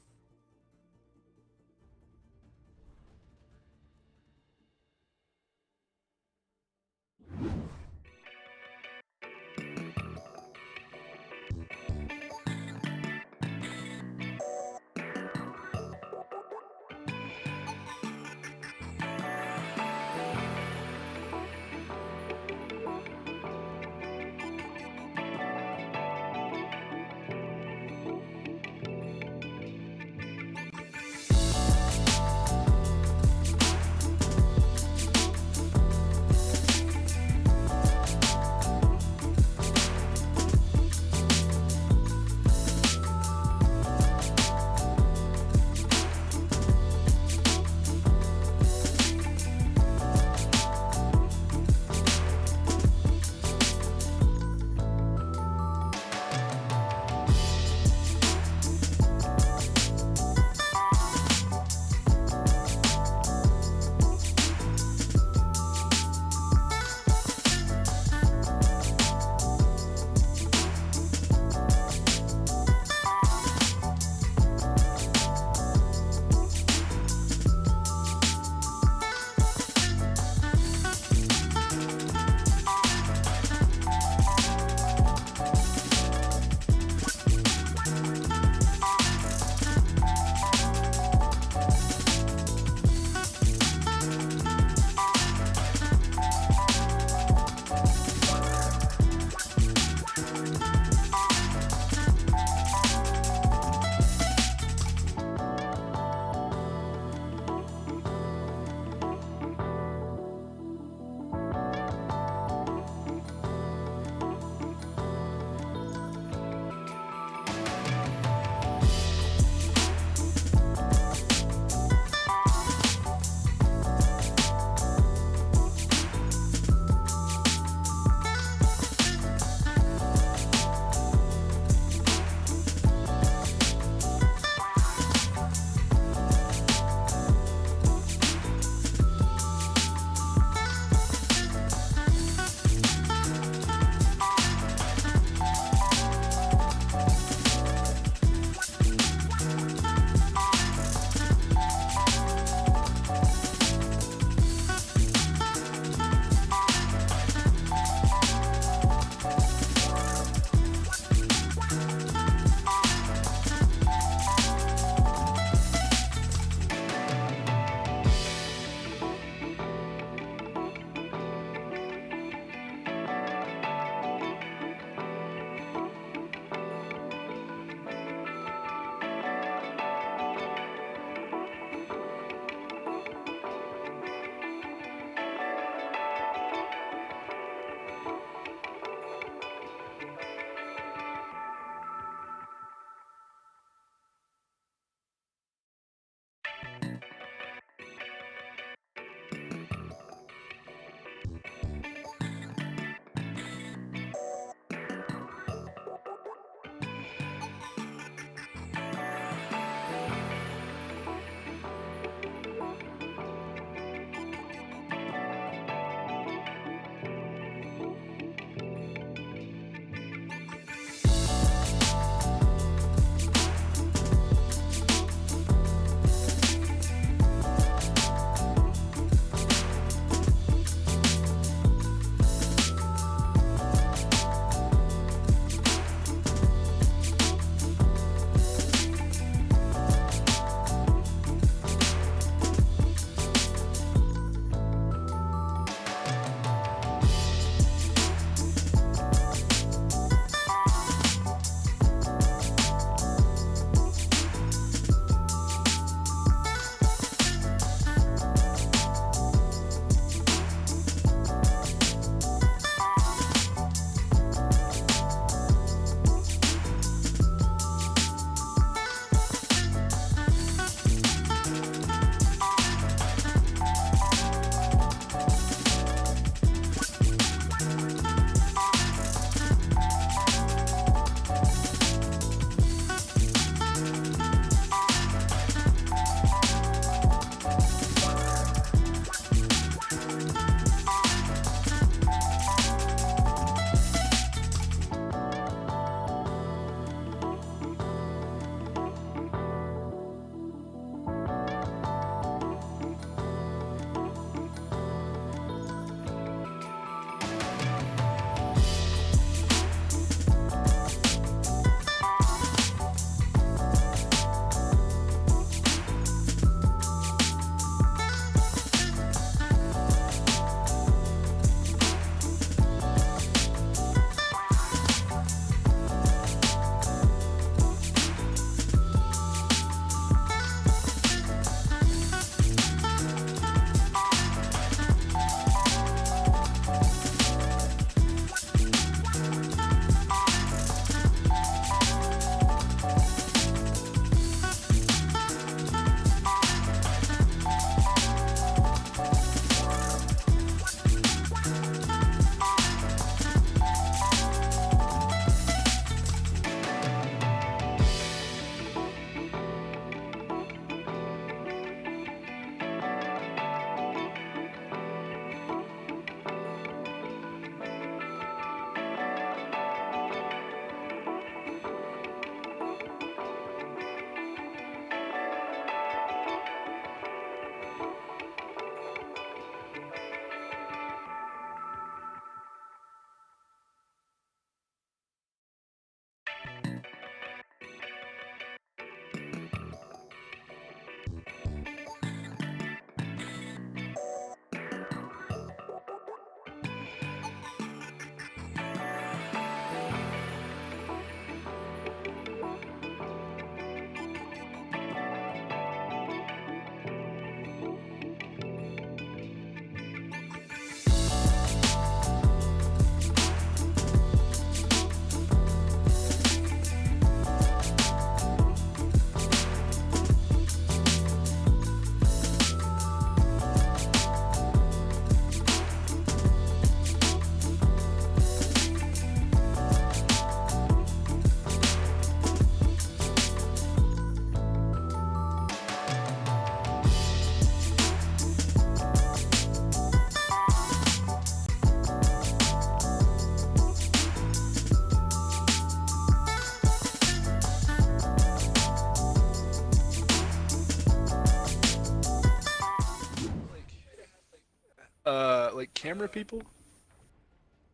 like camera people?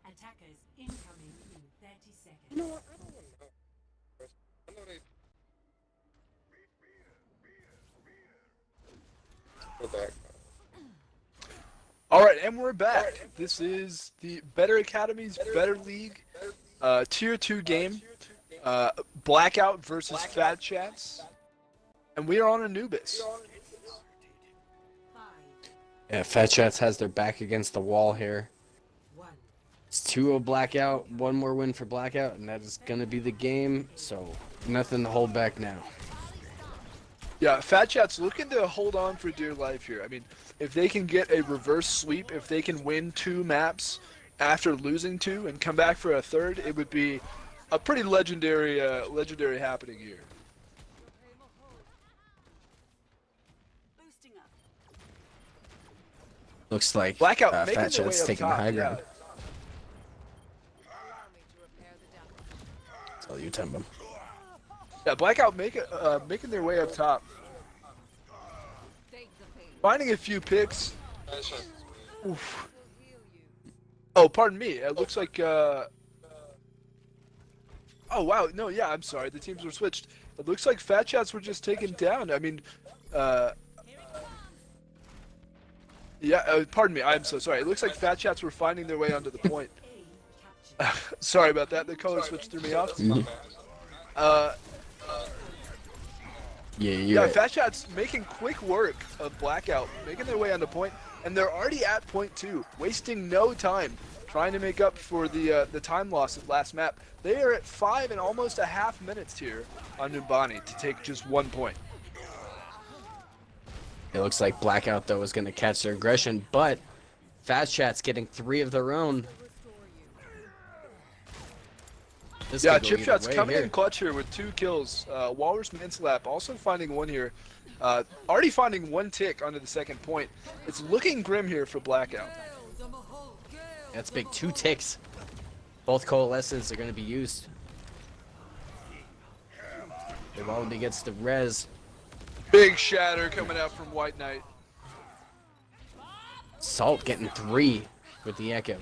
Attackers incoming in 30 seconds. Go back. All right, and we're back. This is the Better Academies, Better League, Tier 2 game, Blackout versus Phat Chats, and we are on Anubis. 5, Yeah, Phat Chats has their back against the wall here. 1. It's 2-0 Blackout, one more win for Blackout, and that is gonna be the game. So nothing to hold back now. Yeah, Phat Chat's looking to hold on for dear life here. I mean, if they can get a reverse sweep, if they can win 2 maps after losing 2 and come back for a third, it would be a pretty legendary happening here. Boosting up. Looks like Blackout making Phat their way Chat's up taking top, the high yeah. ground. That's all you, Tembum. Yeah, Blackout making their way up top. Finding a few picks. Oof. Oh, pardon me. It looks like. Oh wow, no, yeah, I'm sorry. The teams were switched. It looks like Phat Chats were just taken down. I mean, yeah. Pardon me. I'm so sorry. It looks like Phat Chats were finding their way onto the point. Sorry about that. The color switch threw me off. Yeah, Yeah, Phat Chat's making quick work of Blackout, making their way on the point, and they're already at point 2, wasting no time trying to make up for the time loss of last map. They are at 5 and almost a half minutes here on Numbani to take just 1 point. It looks like Blackout though is gonna catch their aggression, but Phat Chat's getting 3 of their own. This Yeah, could go Chip either Shot's way coming here. in clutch here with 2 kills. Walrus Minslap also finding 1 here. Already finding 1 tick onto the second point. It's looking grim here for Blackout. That's big. 2 ticks. Both coalescents are going to be used. Vivaldi gets the res. Big shatter coming out from White Knight. Salt getting 3 with the echo.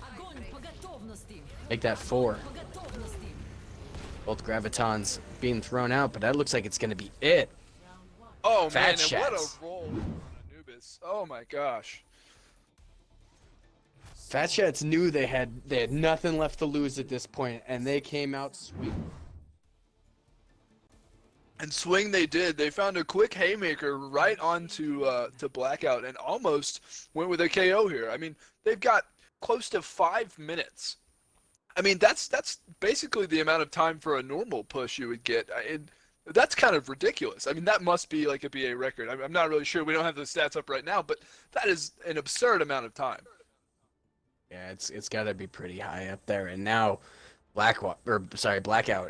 Make that 4. Both gravitons being thrown out, but that looks like it's going to be it. Oh Phat man, and what Chats. a roll on Anubis. Oh my gosh. Phat Chats knew they had nothing left to lose at this point, and they came out sweet. And swing they did. They found a quick haymaker right onto to Blackout and almost went with a KO here. I mean, they've got close to 5 minutes. I mean, that's basically the amount of time for a normal push you would get. That's kind of ridiculous. I mean, that must be like a BA record. I'm not really sure. We don't have the stats up right now, but that is an absurd amount of time. Yeah, it's got to be pretty high up there, and now Blackout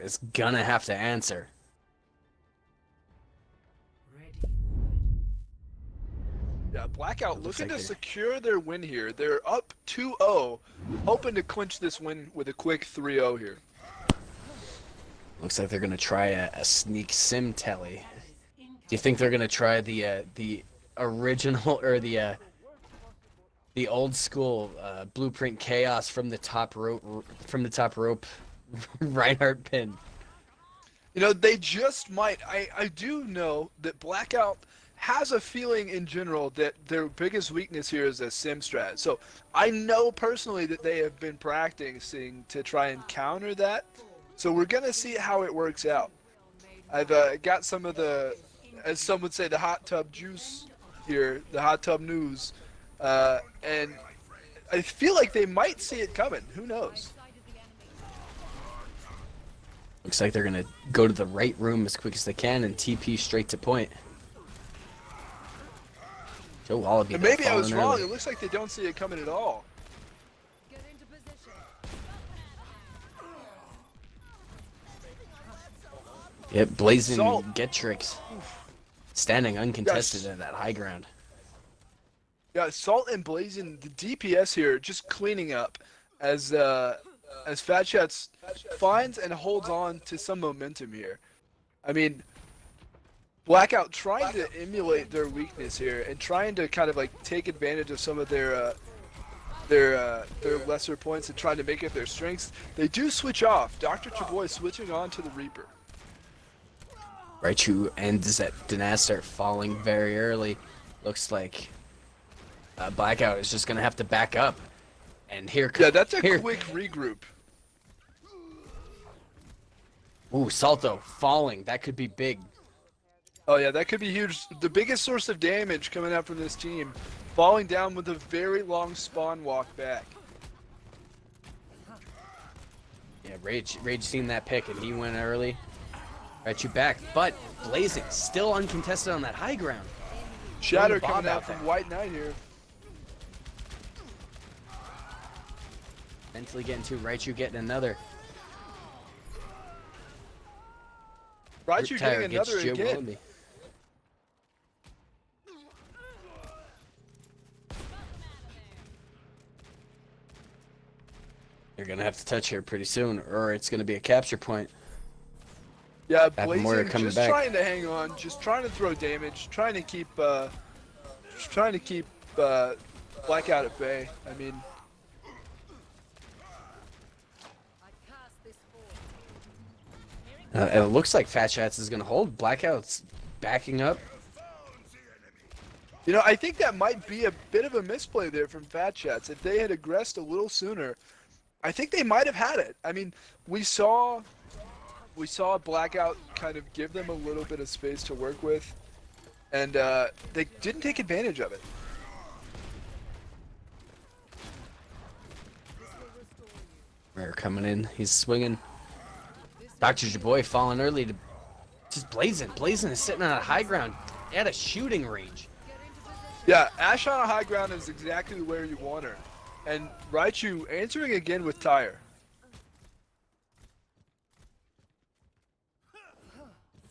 is gonna have to answer. Ready. Yeah, Blackout Looks looking like to they're- secure their win here. They're up 2-0, hoping to clinch this win with a quick 3-0 here. Looks like they're gonna try a sneak sim telly. Do you think they're gonna try the original or the old school blueprint chaos from the top rope Reinhardt pin? You know, they just might. I do know that Blackout has a feeling in general that their biggest weakness here is a sim strat. So I know personally that they have been practicing to try and counter that. So we're going to see how it works out. I've got some of the, as some would say, the hot tub juice here, the hot tub news. And I feel like they might see it coming. Who knows? Looks like they're gonna go to the right room as quick as they can and TP straight to point. Joe Wallaby. And maybe I was falling wrong. early. It looks like they don't see it coming at all. Yep, blazing Salt. get tricks. Standing uncontested Yes. at that high ground. Yeah, Salt and Blazing, the DPS here, just cleaning up as Phat Chats finds and holds on to some momentum here. I mean, Blackout trying to emulate their weakness here and trying to kind of like take advantage of some of their their lesser points and trying to make it their strengths. They do switch off. Dr. Chaboy switching on to the Reaper. Raichu and Dinas start falling very early. Looks like Blackout is just gonna have to back up. And here, Yeah, that's a here. quick regroup. Ooh, Salto falling. That could be big. Oh yeah, that could be huge. The biggest source of damage coming out from this team, falling down with a very long spawn walk back. Yeah, Rage seen that pick and he went early. Raichu back, but Blazing still uncontested on that high ground. Shatter Bob coming out out from there. White Knight here. Mentally getting to Raichu getting another. Raichu Riptire getting gets another Joe again. Willoughby. You're gonna have to touch here pretty soon, or it's gonna be a capture point. Yeah, Moira Blazing coming just back. trying to hang on, just trying to throw damage, trying to keep Blackout at bay. I mean, And it looks like Phat Shats is gonna hold. Blackout's backing up. you know, I think that might be a bit of a misplay there from Phat Shats. If they had aggressed a little sooner, I think they might have had it. I mean, we saw Blackout kind of give them a little bit of space to work with, and they didn't take advantage of it. Rare coming in. He's swinging. Dr. Jaboy falling early to just Blazing. Blazing is sitting on a high ground at a shooting range. Yeah, Ash on a high ground is exactly where you want her. And Raichu answering again with Tire.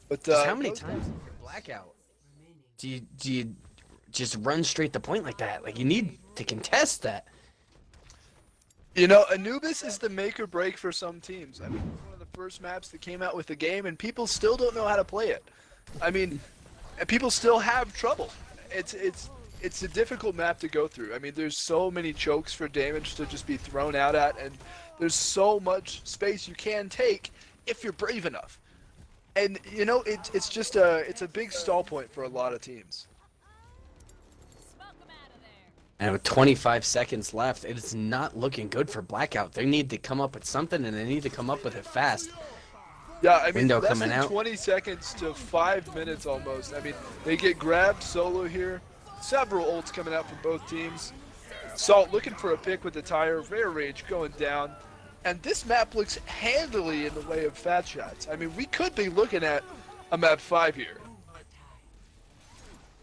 But Just how many times in your Blackout do you just run straight to point like that? Like, you need to contest that. You know, Anubis is the make or break for some teams. I mean, it's one of the first maps that came out with the game, and people still don't know how to play it. I mean, and people still have trouble. It's a difficult map to go through. I mean, there's so many chokes for damage to just be thrown out at, and there's so much space you can take if you're brave enough. And you know, it's just it's a big stall point for a lot of teams. And with 25 seconds left, it is not looking good for Blackout. They need to come up with something, and they need to come up with it fast. Yeah, I mean, Window less coming than out. 20 seconds to 5 minutes almost. I mean, they get grabbed solo here. Several ults coming out from both teams. Salt looking for a pick with the Tire. Rare Rage going down. And this map looks handily in the way of Phat Shats. I mean, we could be looking at a map 5 here.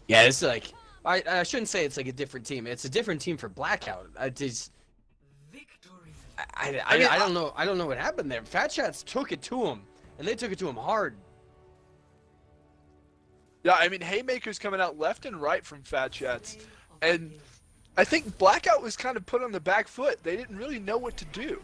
Yeah, it's like, I shouldn't say it's like a different team. It's a different team for Blackout. I just, Victory. I don't know. I don't know what happened there. Phat Shats took it to him, and they took it to him hard. Yeah, I mean, haymakers coming out left and right from Phat Shats. And I think Blackout was kind of put on the back foot. They didn't really know what to do.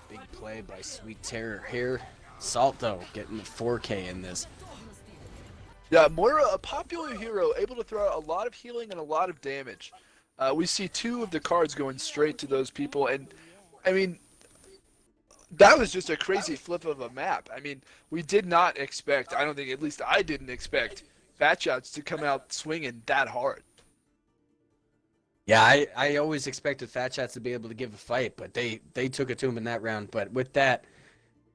Big play by Sweet Terror here. Salt, though, getting the 4K in this. Yeah, Moira, a popular hero, able to throw out a lot of healing and a lot of damage. We see 2 of the cards going straight to those people, and I mean, that was just a crazy flip of a map. I mean, we did not expect, I don't think, at least I didn't expect, Phat Shats to come out swinging that hard. Yeah, I always expected Phat Shats to be able to give a fight, but they took it to him in that round. But with that,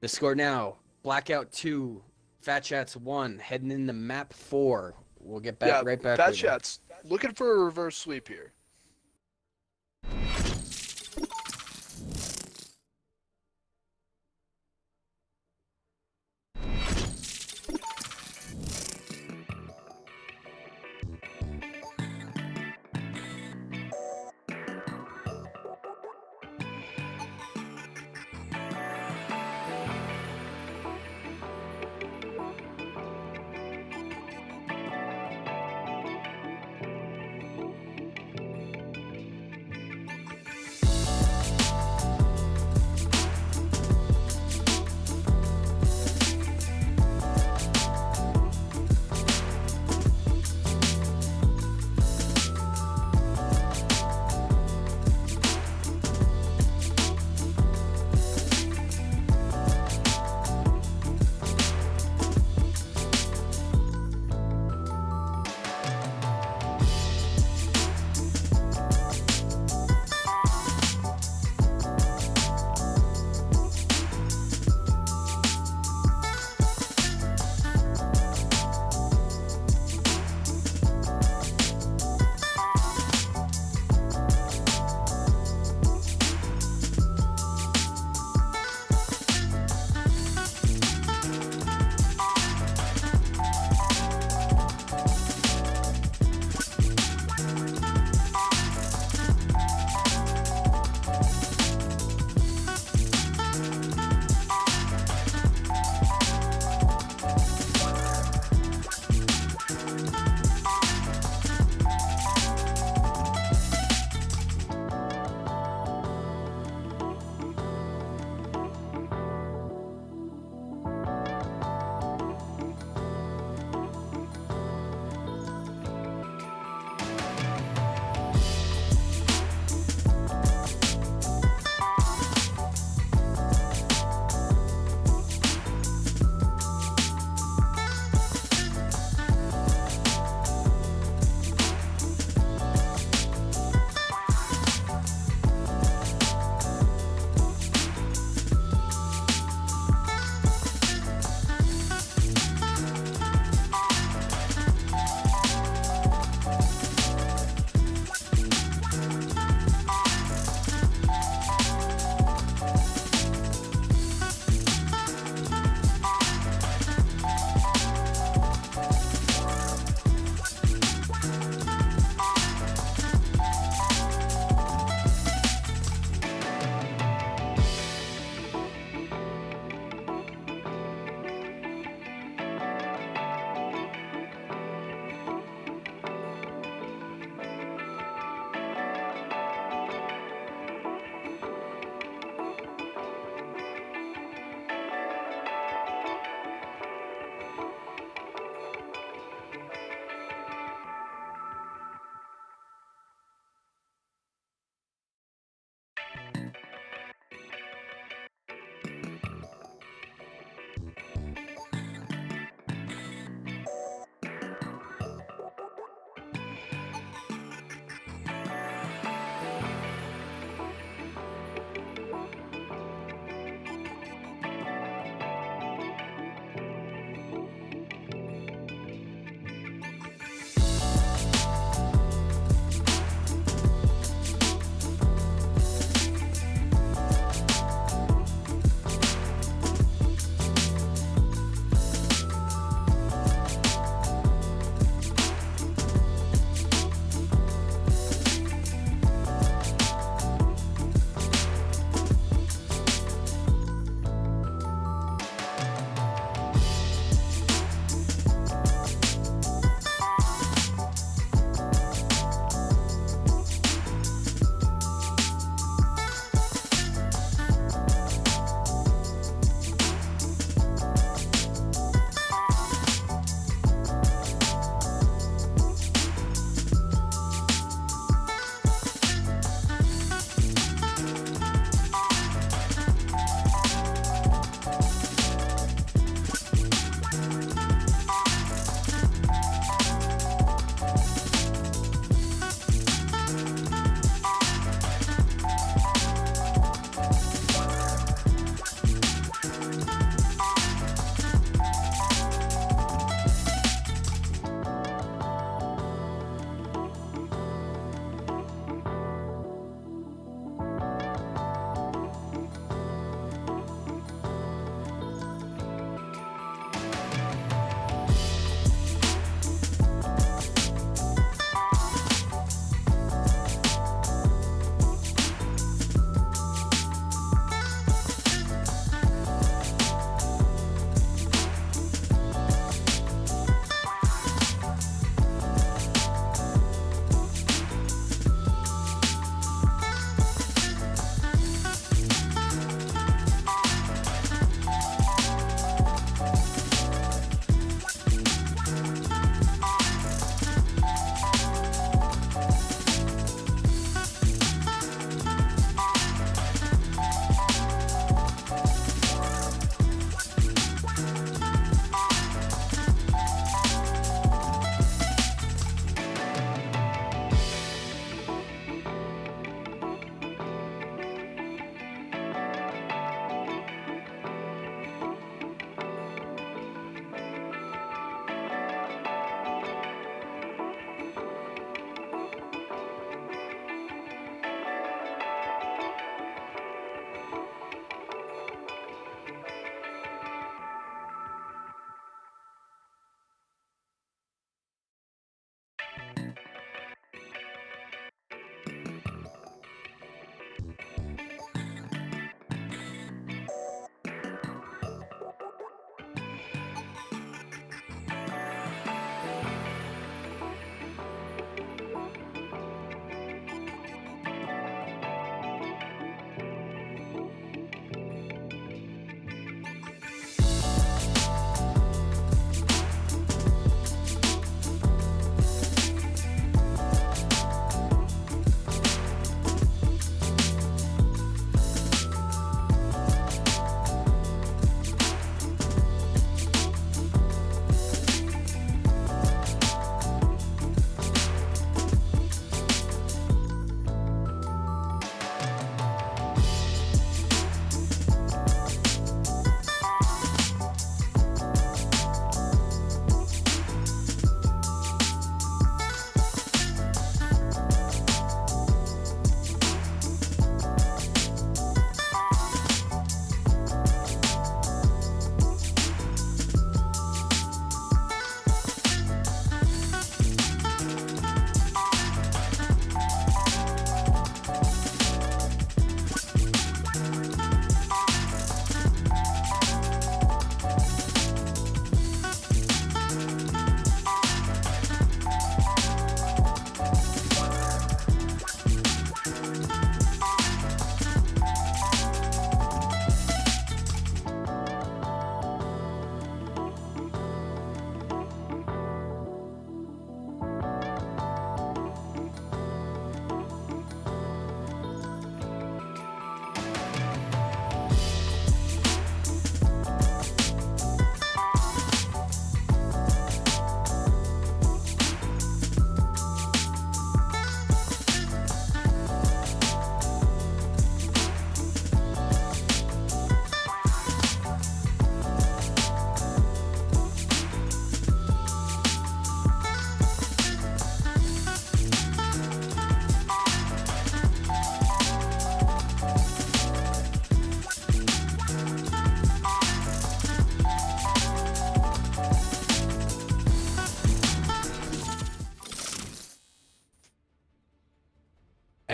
the score now, Blackout 2, Phat Shats 1, heading into map 4. We'll get back right back Phat with you. Shats looking for a reverse sweep here.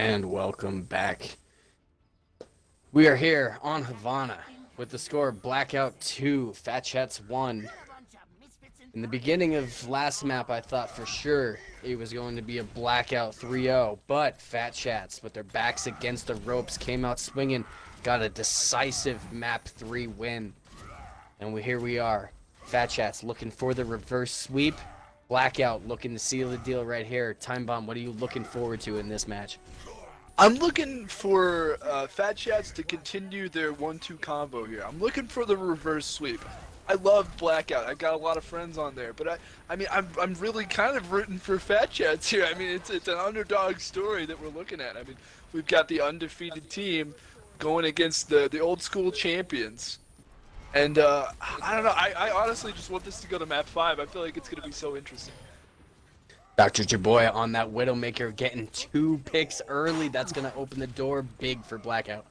And welcome back. We are here on Havana with the score Blackout 2, Phat Shats 1. In the beginning of last map, I thought for sure it was going to be a Blackout 3-0, but Phat Shats, with their backs against the ropes, came out swinging, got a decisive map 3 win. And here we are, Phat Shats looking for the reverse sweep. Blackout looking to seal the deal right here. Time Bomb, what are you looking forward to in this match? I'm looking for Phat Shats to continue their 1-2 combo here. I'm looking for the reverse sweep. I love Blackout. I've got a lot of friends on there, but I'm really kind of rooting for Phat Shats here. I mean, it's an underdog story that we're looking at. I mean, we've got the undefeated team going against the old school champions. And I don't know. I honestly just want this to go to map 5. I feel like it's going to be so interesting. Dr. Jaboy on that Widowmaker getting 2 picks early. That's going to open the door big for Blackout.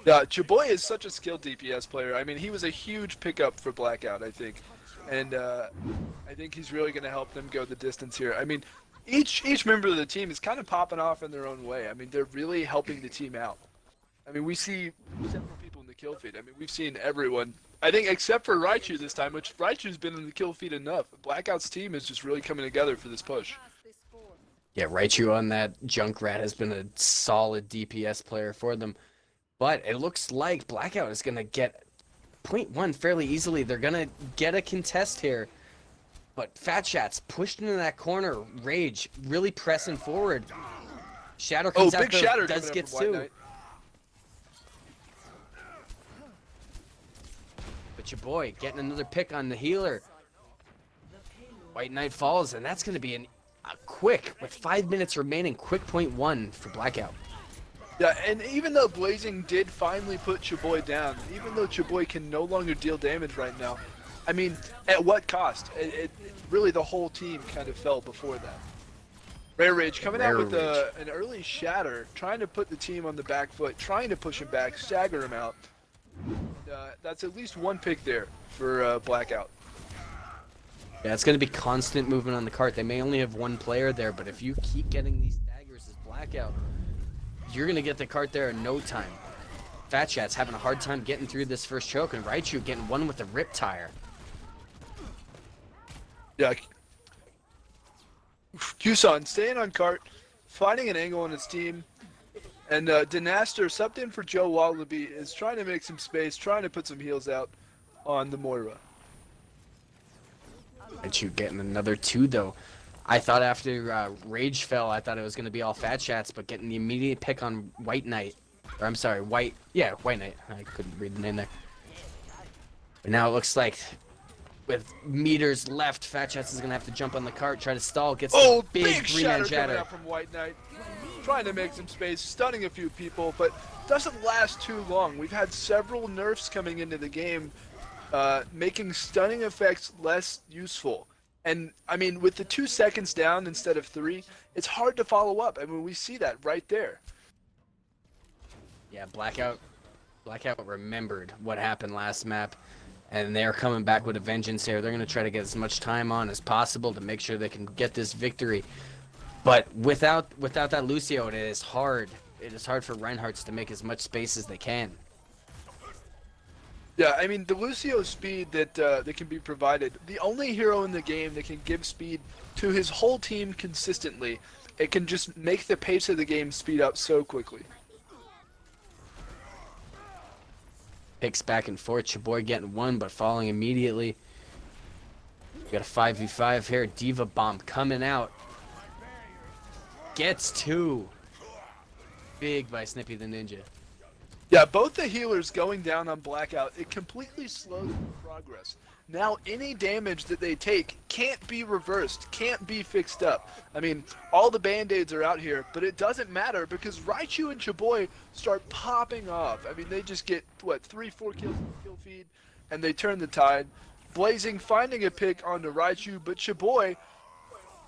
Yeah, Chaboy is such a skilled DPS player. I mean, he was a huge pickup for Blackout, I think. And I think he's really going to help them go the distance here. I mean, each member of the team is kind of popping off in their own way. I mean, they're really helping the team out. I mean, we see several people in the kill feed. I mean, we've seen everyone. I think except for Raichu this time, which Raichu's been in the kill feed enough. Blackout's team is just really coming together for this push. Yeah, Raichu on that Junkrat has been a solid DPS player for them. But it looks like Blackout is going to get 0.1 fairly easily. They're going to get a contest here. But Phat Shats pushed into that corner. Rage really pressing forward. Shadow comes out, big Shatter does coming get up from White 2. Knight. But your boy getting another pick on the healer. White Knight falls, and that's going to be a quick, with 5 minutes remaining, quick 0.1 for Blackout. Yeah, and even though Blazing did finally put Chaboy down, even though Chaboy can no longer deal damage right now, I mean, at what cost? Really, the whole team kind of fell before that. Rare Rage coming out with an early Shatter, trying to put the team on the back foot, trying to push him back, stagger him out. That's at least 1 pick there for Blackout. Yeah, it's going to be constant movement on the cart. They may only have 1 player there, but if you keep getting these daggers as Blackout, you're going to get the cart there in no time. Phat Shats having a hard time getting through this first choke, and Raichu getting 1 with the Rip Tire. Yeah. Q-Son staying on cart, finding an angle on his team. And Dinaster, subbed in for Joe Wallaby, is trying to make some space, trying to put some heals out on the Moira. Raichu getting another 2, though. I thought after Rage fell, I thought it was going to be all Phat Shats, but getting the immediate pick on White Knight. Or I'm sorry, White Knight. I couldn't read the name there. But now it looks like with meters left, Phat Shats is going to have to jump on the cart, try to stall, gets the big Shatter green-man coming shatter. out from White Knight, trying to make some space, stunning a few people, but doesn't last too long. We've had several nerfs coming into the game, making stunning effects less useful. And, I mean, with the 2 seconds down instead of 3, it's hard to follow up. I mean, we see that right there. Yeah, Blackout remembered what happened last map, and they're coming back with a vengeance here. They're going to try to get as much time on as possible to make sure they can get this victory. But without that Lucio, it is hard. It is hard for Reinhardt's to make as much space as they can. Yeah, I mean, the Lucio speed that can be provided, the only hero in the game that can give speed to his whole team consistently, it can just make the pace of the game speed up so quickly. Picks back and forth. Chaboy getting 1, but falling immediately. We got a 5v5 here. Diva Bomb coming out. Gets 2. Big by Snippy the Ninja. Yeah, both the healers going down on Blackout, it completely slows their progress. Now any damage that they take can't be reversed, can't be fixed up. I mean, all the band-aids are out here, but it doesn't matter because Raichu and Chaboy start popping off. I mean, they just get, what, 3-4 kills in the kill feed, and they turn the tide. Blazing finding a pick onto Raichu, but Chaboy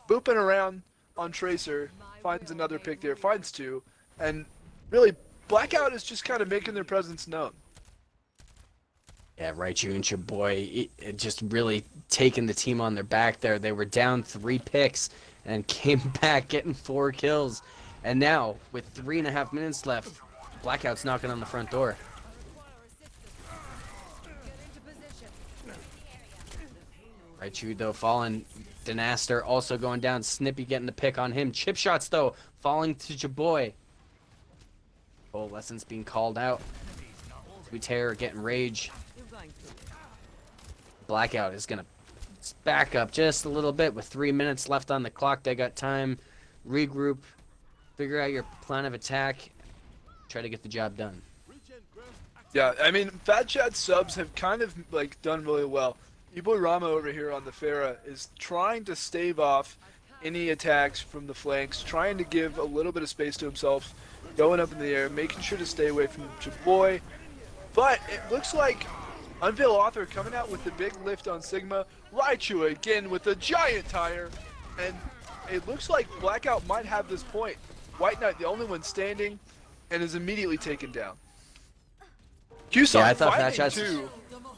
booping around on Tracer, finds another pick there, finds 2, and really, Blackout is just kind of making their presence known. Yeah, Raichu and Chaboy it just really taking the team on their back there. They were down 3 picks and came back getting 4 kills. And now, with 3.5 minutes left, Blackout's knocking on the front door. Raichu, though, falling. Dinaster also going down. Snippy getting the pick on him. Chip shots, though, falling to Jaboy. Lessons being called out. Terror getting rage. Blackout is going to back up just a little bit with 3 minutes left on the clock. They got time. Regroup. Figure out your plan of attack. Try to get the job done. Yeah, I mean, Phat Chat subs have kind of like done really well. Eboy Rama over here on the Pharah is trying to stave off any attacks from the flanks, trying to give a little bit of space to himself, going up in the air, making sure to stay away from Jaboy. But it looks like Unveil Author coming out with the big lift on Sigma. Raichu again with a giant tire. And it looks like Blackout might have this point. White Knight, the only one standing, and is immediately taken down. Q-Son Yeah, I thought fighting Phat Chat's- too.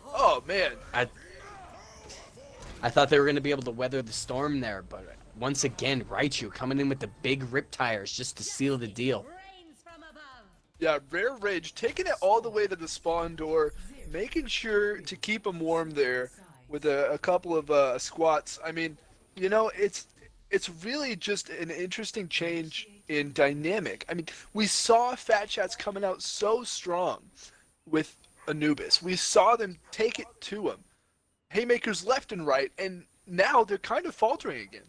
Oh, man. I thought they were going to be able to weather the storm there, but once again, Raichu coming in with the big rip tires just to seal the deal. Yeah, Rare Rage taking it all the way to the spawn door, making sure to keep him warm there with a couple of squats. I mean, you know, it's really just an interesting change in dynamic. I mean, we saw Phat Chats coming out so strong with Anubis. We saw them take it to him. Haymakers left and right, and now they're kind of faltering again.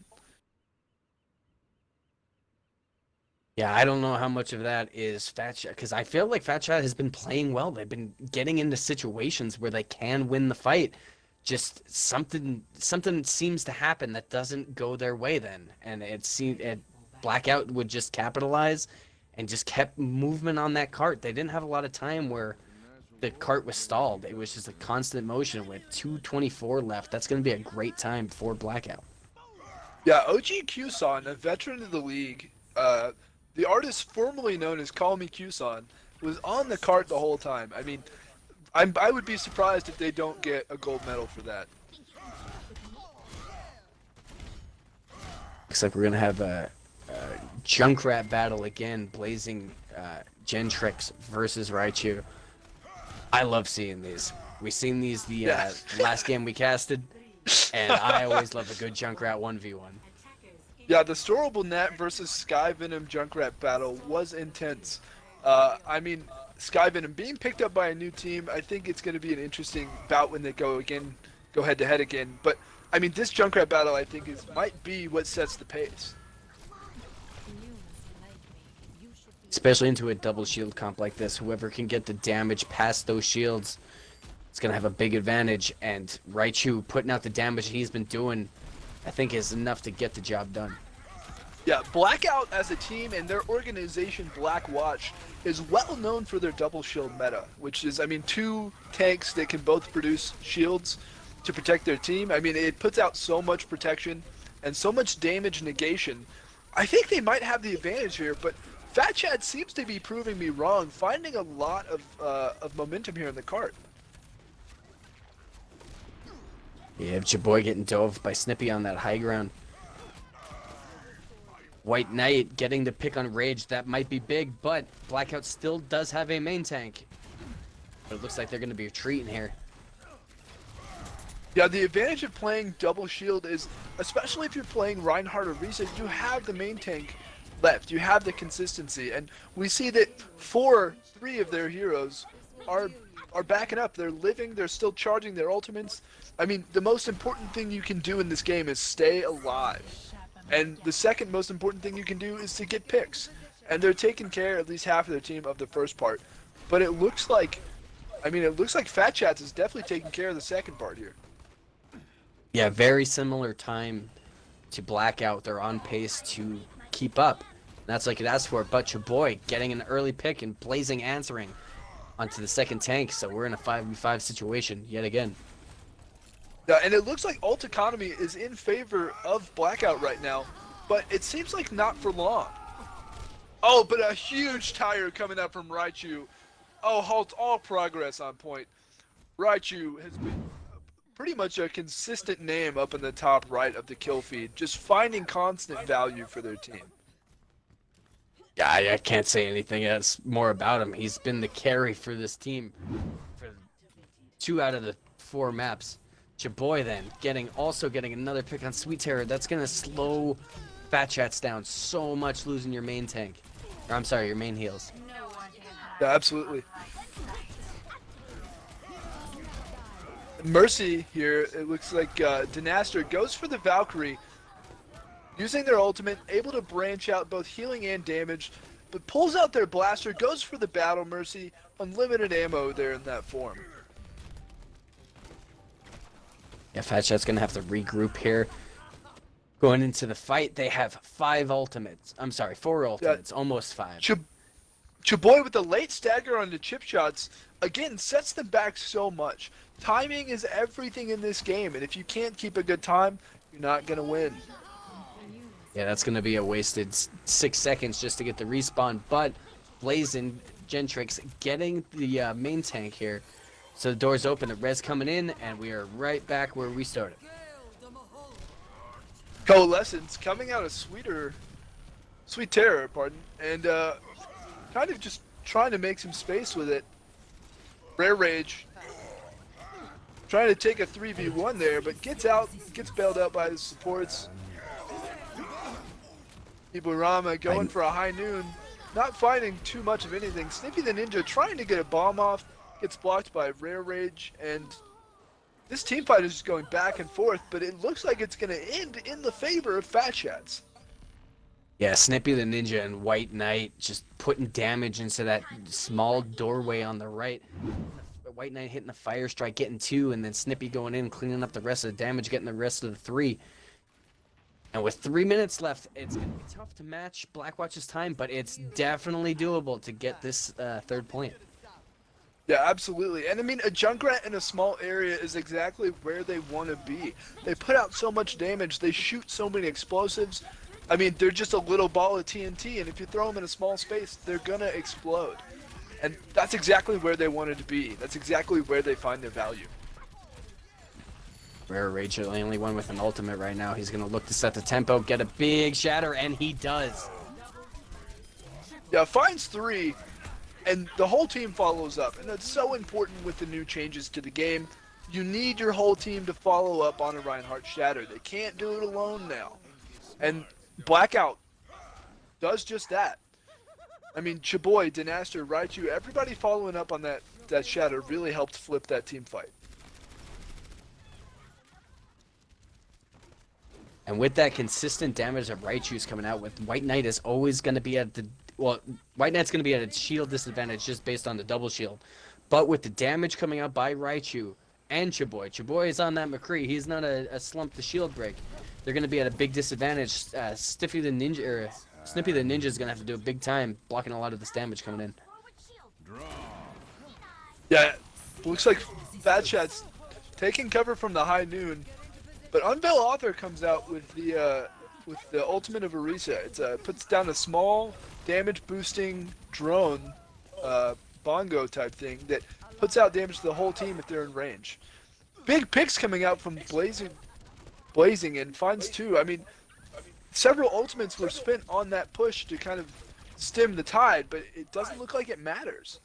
Yeah, I don't know how much of that is Phat Chat, because I feel like Phat Chat has been playing well. They've been getting into situations where they can win the fight. Just something seems to happen that doesn't go their way then, and Blackout would just capitalize and just kept movement on that cart. They didn't have a lot of time where the cart was stalled. It was just a constant motion with 2:24 left. That's going to be a great time for Blackout. Yeah, OG Q-Son, a veteran of the league, the artist formerly known as Call Me Q-Son, was on the cart the whole time. I mean, I would be surprised if they don't get a gold medal for that. Looks like we're going to have a Junkrat battle again, Blazing Gentrix versus Raichu. I love seeing these. We've seen these the last game we casted, and I always love a good Junkrat 1v1. Yeah, the Storable Nat versus Sky Venom Junkrat battle was intense. I mean, Sky Venom being picked up by a new team, I think it's going to be an interesting bout when they go head to head again. But I mean, this Junkrat battle I think might be what sets the pace. Especially into a double shield comp like this, whoever can get the damage past those shields is going to have a big advantage. And Raichu putting out the damage he's been doing, I think, is enough to get the job done. Yeah, Blackout as a team and their organization Black Watch is well known for their double shield meta, which is, I mean, two tanks that can both produce shields to protect their team. I mean, it puts out so much protection and so much damage negation. I think they might have the advantage here, but Phat Chat seems to be proving me wrong, finding a lot of momentum here in the cart. Yeah, Jaboy getting dove by Snippy on that high ground. White Knight getting the pick on Rage, that might be big, but Blackout still does have a main tank. But it looks like they're going to be retreating here. Yeah, the advantage of playing double shield is, especially if you're playing Reinhardt or Risa, you have the main tank left. You have the consistency, and we see that three of their heroes are backing up. They're living, they're still charging their ultimates. I mean, the most important thing you can do in this game is stay alive. And the second most important thing you can do is to get picks. And they're taking care, at least half of their team, of the first part. But it looks like Phat Chats is definitely taking care of the second part here. Yeah, very similar time to Blackout. They're on pace to keep up. That's like it asked for. But Chaboy getting an early pick and Blazing answering onto the second tank. So we're in a 5v5 situation yet again. Yeah, and it looks like ult economy is in favor of Blackout right now, but it seems like not for long. Oh, but a huge tire coming up from Raichu. Oh, halt all progress on point. Raichu has been pretty much a consistent name up in the top right of the kill feed, just finding constant value for their team. Yeah, I can't say anything else more about him. He's been the carry for this team for 2 out of the 4 maps. Chaboy then also getting another pick on Sweet Terror. That's gonna slow Fat Chats down so much, losing your main tank. Or I'm sorry, your main heals. Yeah, absolutely. Mercy here, it looks like Dinaster goes for the Valkyrie, using their ultimate, able to branch out both healing and damage, but pulls out their blaster, goes for the battle Mercy, unlimited ammo there in that form. Yeah, Fat Chat's gonna have to regroup here. Going into the fight, they have 5 ultimates. I'm sorry, 4 ultimates, almost 5. Chaboy with the late stagger on the chip shots, again, sets them back so much. Timing is everything in this game, and if you can't keep a good time, you're not going to win. Yeah, that's going to be a wasted 6 seconds just to get the respawn, but Blazing Gentrix getting the main tank here. So the door's open, the res coming in, and we are right back where we started. Coalescence coming out of Sweet Terror, pardon, and kind of just trying to make some space with it. Rare Rage trying to take a 3v1 there, but gets bailed out by the supports. Iburama going for a high noon, not finding too much of anything. Snippy the Ninja trying to get a bomb off, gets blocked by Rare Rage, and this team fight is just going back and forth, but it looks like it's going to end in the favor of Fat Chats. Yeah, Snippy the Ninja and White Knight just putting damage into that small doorway on the right. White Knight hitting the fire strike, getting 2, and then Snippy going in, cleaning up the rest of the damage, getting the rest of the 3. And with 3 minutes left, it's going to be tough to match Blackwatch's time, but it's definitely doable to get this 3rd point. Yeah, absolutely. And I mean, a Junkrat in a small area is exactly where they want to be. They put out so much damage, they shoot so many explosives. I mean, they're just a little ball of TNT, and if you throw them in a small space, they're going to explode. And that's exactly where they wanted to be. That's exactly where they find their value. Rare Rage, the only one with an ultimate right now. He's going to look to set the tempo, get a big shatter, and he does. Yeah, finds 3, and the whole team follows up. And that's so important with the new changes to the game. You need your whole team to follow up on a Reinhardt shatter. They can't do it alone now. And Blackout does just that. I mean, Chaboy, Dinaster, Raichu, everybody following up on that shatter really helped flip that team fight. And with that consistent damage that Raichu's coming out with, White Knight is always going to be at the... Well, White Knight's going to be at a shield disadvantage just based on the double shield. But with the damage coming out by Raichu and Chaboy, Chaboy is on that McCree. He's not a slump to shield break. They're going to be at a big disadvantage. Snippy the Ninja is going to have to do a big time blocking a lot of this damage coming in. Yeah, looks like Fat Chat's taking cover from the high noon. But Unveil Author comes out with the ultimate of Orisa. It puts down a small damage boosting drone, bongo type thing that puts out damage to the whole team if they're in range. Big picks coming out from Blazing and finds 2. I mean, several ultimates were spent on that push to kind of stem the tide, but it doesn't look like it matters.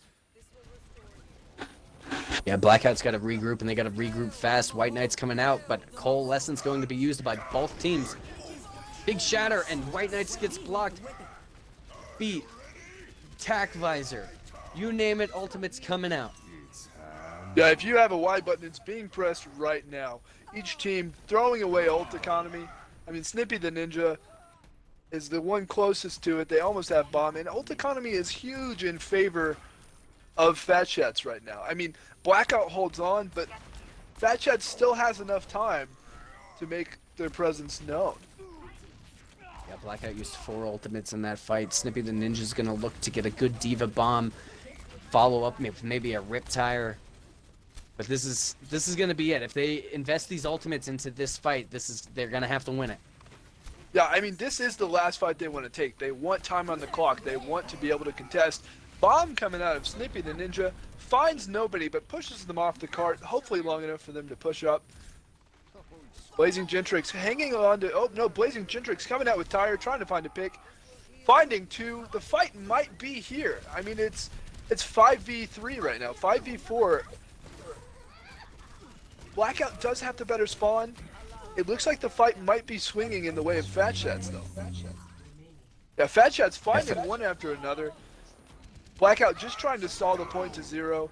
Yeah, Blackout's got to regroup, and they got to regroup fast. White Knight's coming out, but Coalescence going to be used by both teams. Big shatter, and White Knight gets blocked. Beat. Tack Visor. You name it, ultimate's coming out. Yeah, if you have a Y button, it's being pressed right now. Each team throwing away ult economy. I mean, Snippy the Ninja is the one closest to it. They almost have bomb, and ult economy is huge in favor of Fat Chats right now. I mean, Blackout holds on, but Fat Chats still has enough time to make their presence known. Yeah, Blackout used 4 ultimates in that fight. Snippy the Ninja's gonna look to get a good Diva Bomb, follow up with maybe a Riptire. But this is gonna be it. If they invest these ultimates into this fight, they're gonna have to win it. Yeah, I mean, this is the last fight they want to take. They want time on the clock. They want to be able to contest. Bomb coming out of Snippy the Ninja, finds nobody, but pushes them off the cart, hopefully long enough for them to push up. Blazing Gentrix hanging on to... Oh, no, Blazing Gentrix coming out with Tire, trying to find a pick. Finding two, the fight might be here. I mean, it's 5v3 right now, 5v4. Blackout does have the better spawn. It looks like the fight might be swinging in the way of Phat Shats, though. Yeah, Phat Shats finding one after another. Blackout just trying to stall the point to 0.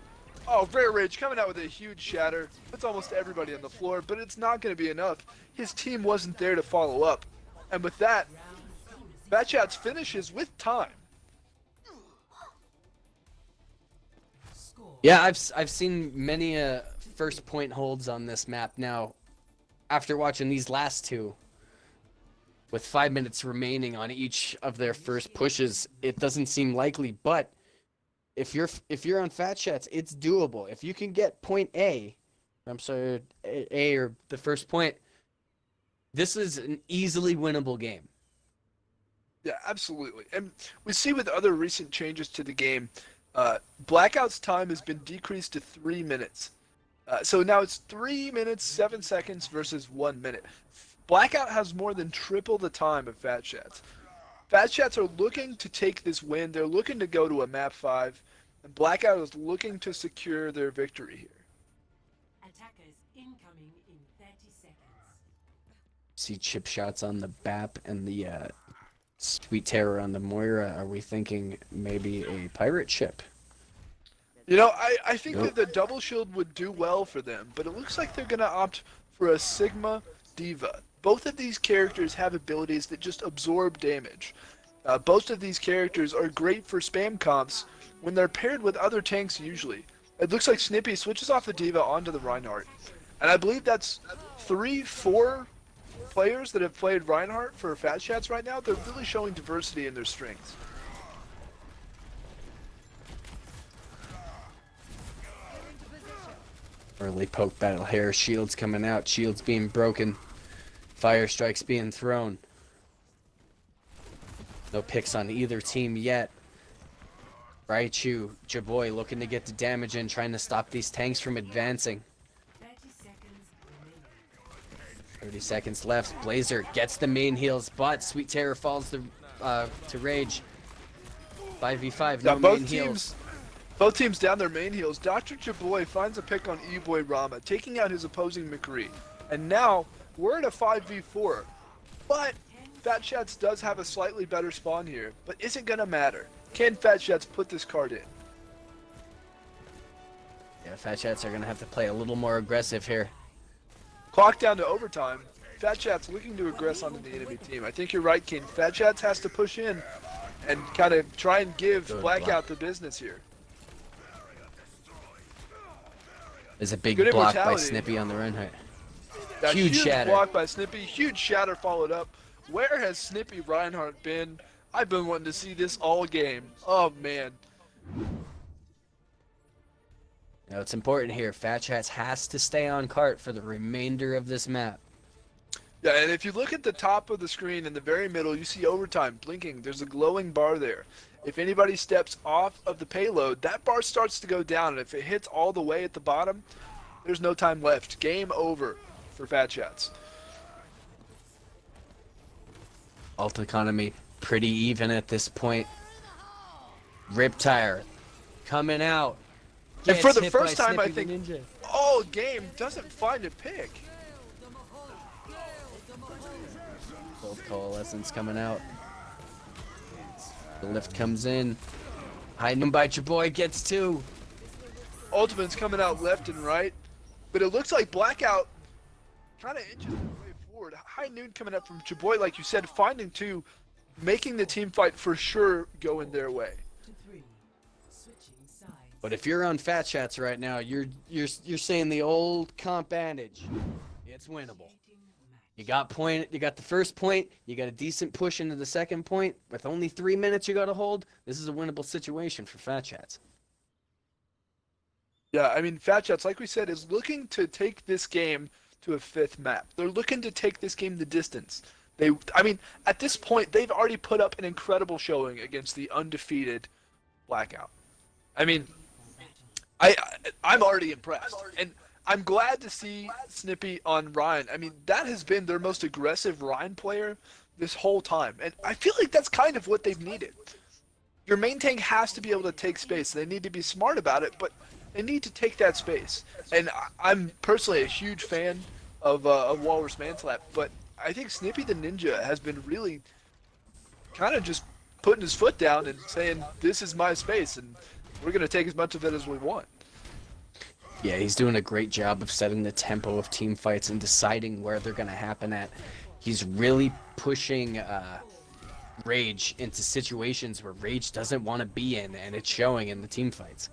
Oh, Rare Rage coming out with a huge shatter. Puts almost everybody on the floor, but it's not going to be enough. His team wasn't there to follow up. And with that, Phat Shats finishes with time. Yeah, I've seen many first point holds on this map now. After watching these last two, with 5 minutes remaining on each of their first pushes, it doesn't seem likely. But if you're on Phat Shats, it's doable. If you can get point A, A or the first point, this is an easily winnable game. Yeah, absolutely. And we see with other recent changes to the game, Blackout's time has been decreased to 3 minutes. So now it's 3 minutes, 7 seconds versus 1 minute. Blackout has more than triple the time of Phat Shats. Phat Shats are looking to take this win. They're looking to go to a map 5. And Blackout is looking to secure their victory here. Attackers incoming in 30 seconds. See chip shots on the BAP and the Sweet Terror on the Moira. Are we thinking maybe a pirate ship? You know, I think Nope. that the double shield would do well for them, but it looks like they're going to opt for a Sigma Diva. Both of these characters have abilities that just absorb damage. Both of these characters are great for spam comps when they're paired with other tanks usually. It looks like Snippy switches off the Diva onto the Reinhardt. And I believe that's 3-4 players that have played Reinhardt for Phat Shats right now. They're really showing diversity in their strengths. Early poke battle here. Shields coming out. Shields being broken. Fire strikes being thrown. No picks on either team yet. Raichu, Jaboy looking to get the damage in, trying to stop these tanks from advancing. 30 seconds remaining. 30 seconds left. Blazer gets the main heals, but Sweet Terror falls to Rage. 5v5, no Yeah, main heals. Both teams down their main heals. Dr. Jaboy finds a pick on E-Boy Rama, taking out his opposing McCree. And now, we're in a 5v4. But Phat Shats does have a slightly better spawn here, but isn't going to matter. Can Phat Shats put this card in? Yeah, Phat Shats are going to have to play a little more aggressive here. Clock down to overtime. Phat Shats looking to aggress onto the enemy team. I think you're right, King. Phat Shats has to push in and kind of try and give Good Blackout block. the business here. There's a big Good block by immortality. Snippy on the Reinhardt. That Huge shatter. block by Snippy. Huge shatter followed up. Where has Snippy Reinhardt been? I've been wanting to see this all game. Oh, man. Now it's important here. Phat Shats has to stay on cart for the remainder of this map. Yeah, and if you look at the top of the screen in the very middle, you see overtime blinking. There's a glowing bar there. If anybody steps off of the payload, that bar starts to go down, and if it hits all the way at the bottom, there's no time left. Game over for Phat Shats. Ult economy pretty even at this point. Riptire coming out. And for Gets the hit first by time, I Snippy the think, Ninja. all game doesn't find a pick. Both coalescence coming out. The lift comes in. High noon by Jaboy gets 2. Ultimate's coming out left and right, but it looks like Blackout kind of inches the way forward. High noon coming up from Jaboy, like you said, finding 2, making the team fight for sure going their way. To 3. Switching sides. But if you're on Phat Shats right now, you're saying the old comp adage. It's winnable. You got the first point, you got a decent push into the second point. With only 3 minutes you gotta hold, this is a winnable situation for Phat Shats. Yeah, I mean, Phat Shats, like we said, is looking to take this game to a 5th map. They're looking to take this game the distance. I mean, at this point, they've already put up an incredible showing against the undefeated Blackout. I mean, I'm already impressed, and I'm glad to see Snippy on Ryan. I mean, that has been their most aggressive Ryan player this whole time, and I feel like that's kind of what they've needed. Your main tank has to be able to take space. They need to be smart about it, but they need to take that space. And I'm personally a huge fan of Walrus Manslap, but I think Snippy the Ninja has been really kind of just putting his foot down and saying, this is my space, and we're going to take as much of it as we want. Yeah, he's doing a great job of setting the tempo of team fights and deciding where they're going to happen at. He's really pushing Rage into situations where Rage doesn't want to be in, and it's showing in the team fights.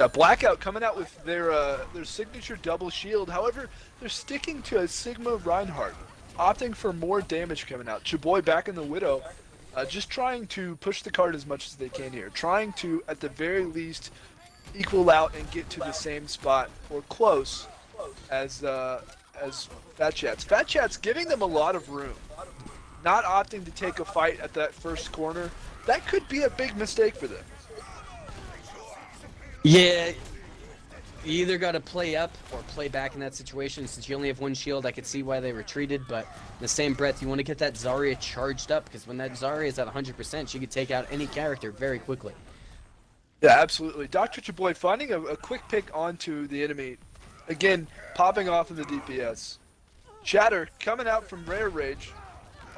Yeah, Blackout coming out with their signature double shield. However, they're sticking to a Sigma Reinhardt, opting for more damage coming out. Chaboy back in the Widow, just trying to push the card as much as they can here. Trying to, at the very least, equal out and get to the same spot or close as Phat Shats. Phat Shats giving them a lot of room. Not opting to take a fight at that first corner. That could be a big mistake for them. Yeah, you either got to play up or play back in that situation. Since you only have one shield, I could see why they retreated, but in the same breath, you want to get that Zarya charged up, because when that Zarya is at 100%, she could take out any character very quickly. Yeah, absolutely. Dr. Chaboy finding a quick pick onto the enemy. Again, popping off in the DPS. Shatter coming out from Rare Rage,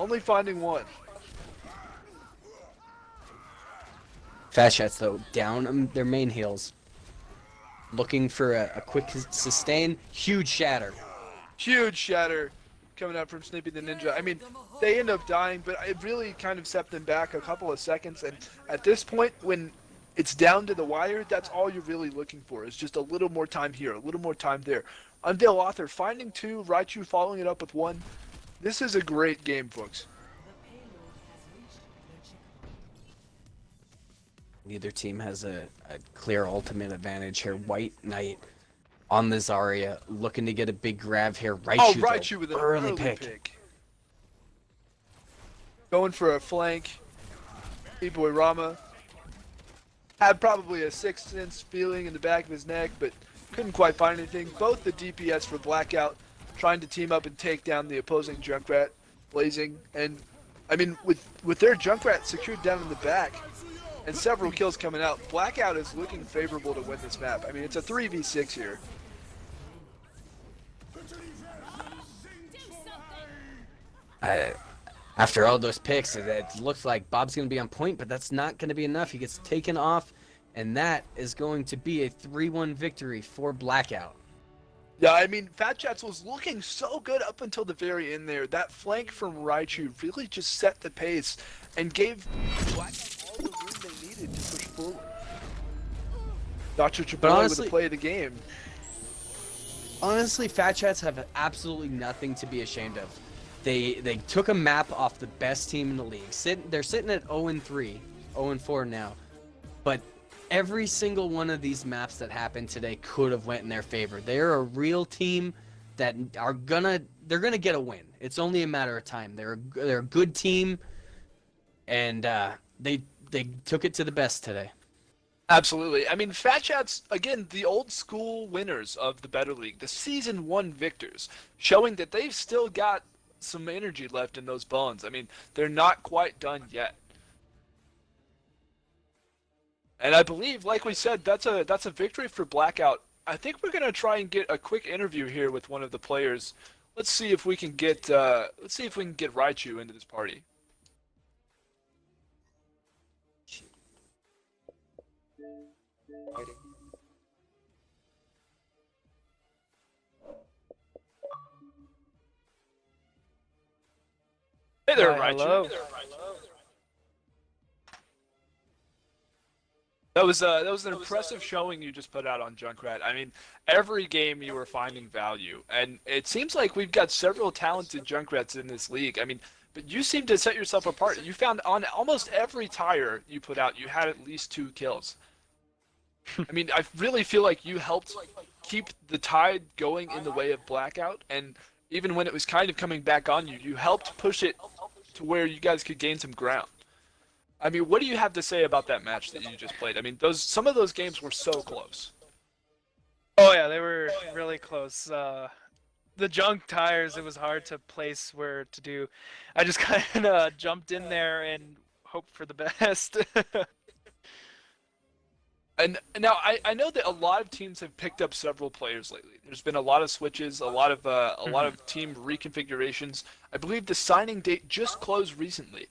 only finding one. Phat Shats, though, down their main heals. Looking for a quick sustain. Huge shatter. Huge shatter coming out from Snippy the Ninja. I mean, they end up dying, but it really kind of set them back a couple of seconds. And at this point, when it's down to the wire, that's all you're really looking for, is just a little more time here, a little more time there. Unveil Author finding two, Raichu following it up with one. This is a great game, folks. Neither team has a clear ultimate advantage here. White Knight on the Zarya, looking to get a big grab here. Raichu, Raichu with an early pick. Going for a flank. B-Boy Rama had probably a sixth sense feeling in the back of his neck, but couldn't quite find anything. Both the DPS for Blackout trying to team up and take down the opposing Junkrat, Blazing. And, I mean, with their Junkrat secured down in the back, and several kills coming out, Blackout is looking favorable to win this map. I mean, it's a 3v6 here. After all those picks, it looks like Bob's going to be on point, but that's not going to be enough. He gets taken off, and that is going to be a 3-1 victory for Blackout. Yeah, I mean, Phat Shats was looking so good up until the very end there. That flank from Raichu really just set the pace and gave Blackout all the room they needed to push forward. Dr. Chaboy with the play of the game. Honestly, Phat Shats have absolutely nothing to be ashamed of. They took a map off the best team in the league. They're sitting at 0-3, 0-4 now. But every single one of these maps that happened today could have went in their favor. They're a real team that they're gonna get a win. It's only a matter of time. They're a good team, and they took it to the best today. Absolutely. I mean, Phat Shats, again, the old school winners of the Better League, the Season 1 victors, showing that they've still got some energy left in those bones. I mean, they're not quite done yet. And I believe, like we said, that's a victory for Blackout. I think we're gonna try and get a quick interview here with one of the players. Let's see if we can get Raichu into this party. Hey there, Raichu. Hello. That was an impressive showing you just put out on Junkrat. I mean, every game you were finding value, and it seems like we've got several talented Junkrats in this league. I mean, but you seem to set yourself apart. You found on almost every tire you put out, you had at least 2 kills. I mean, I really feel like you helped keep the tide going in the way of Blackout, and even when it was kind of coming back on you, you helped push it to where you guys could gain some ground. I mean, what do you have to say about that match that you just played? I mean, some of those games were so close. Oh yeah, they were really close. the junk tires, it was hard to place where to do. I just kind of jumped in there and hoped for the best. And now I know that a lot of teams have picked up several players lately. There's been a lot of switches, a lot of team reconfigurations. I believe the signing date just closed recently.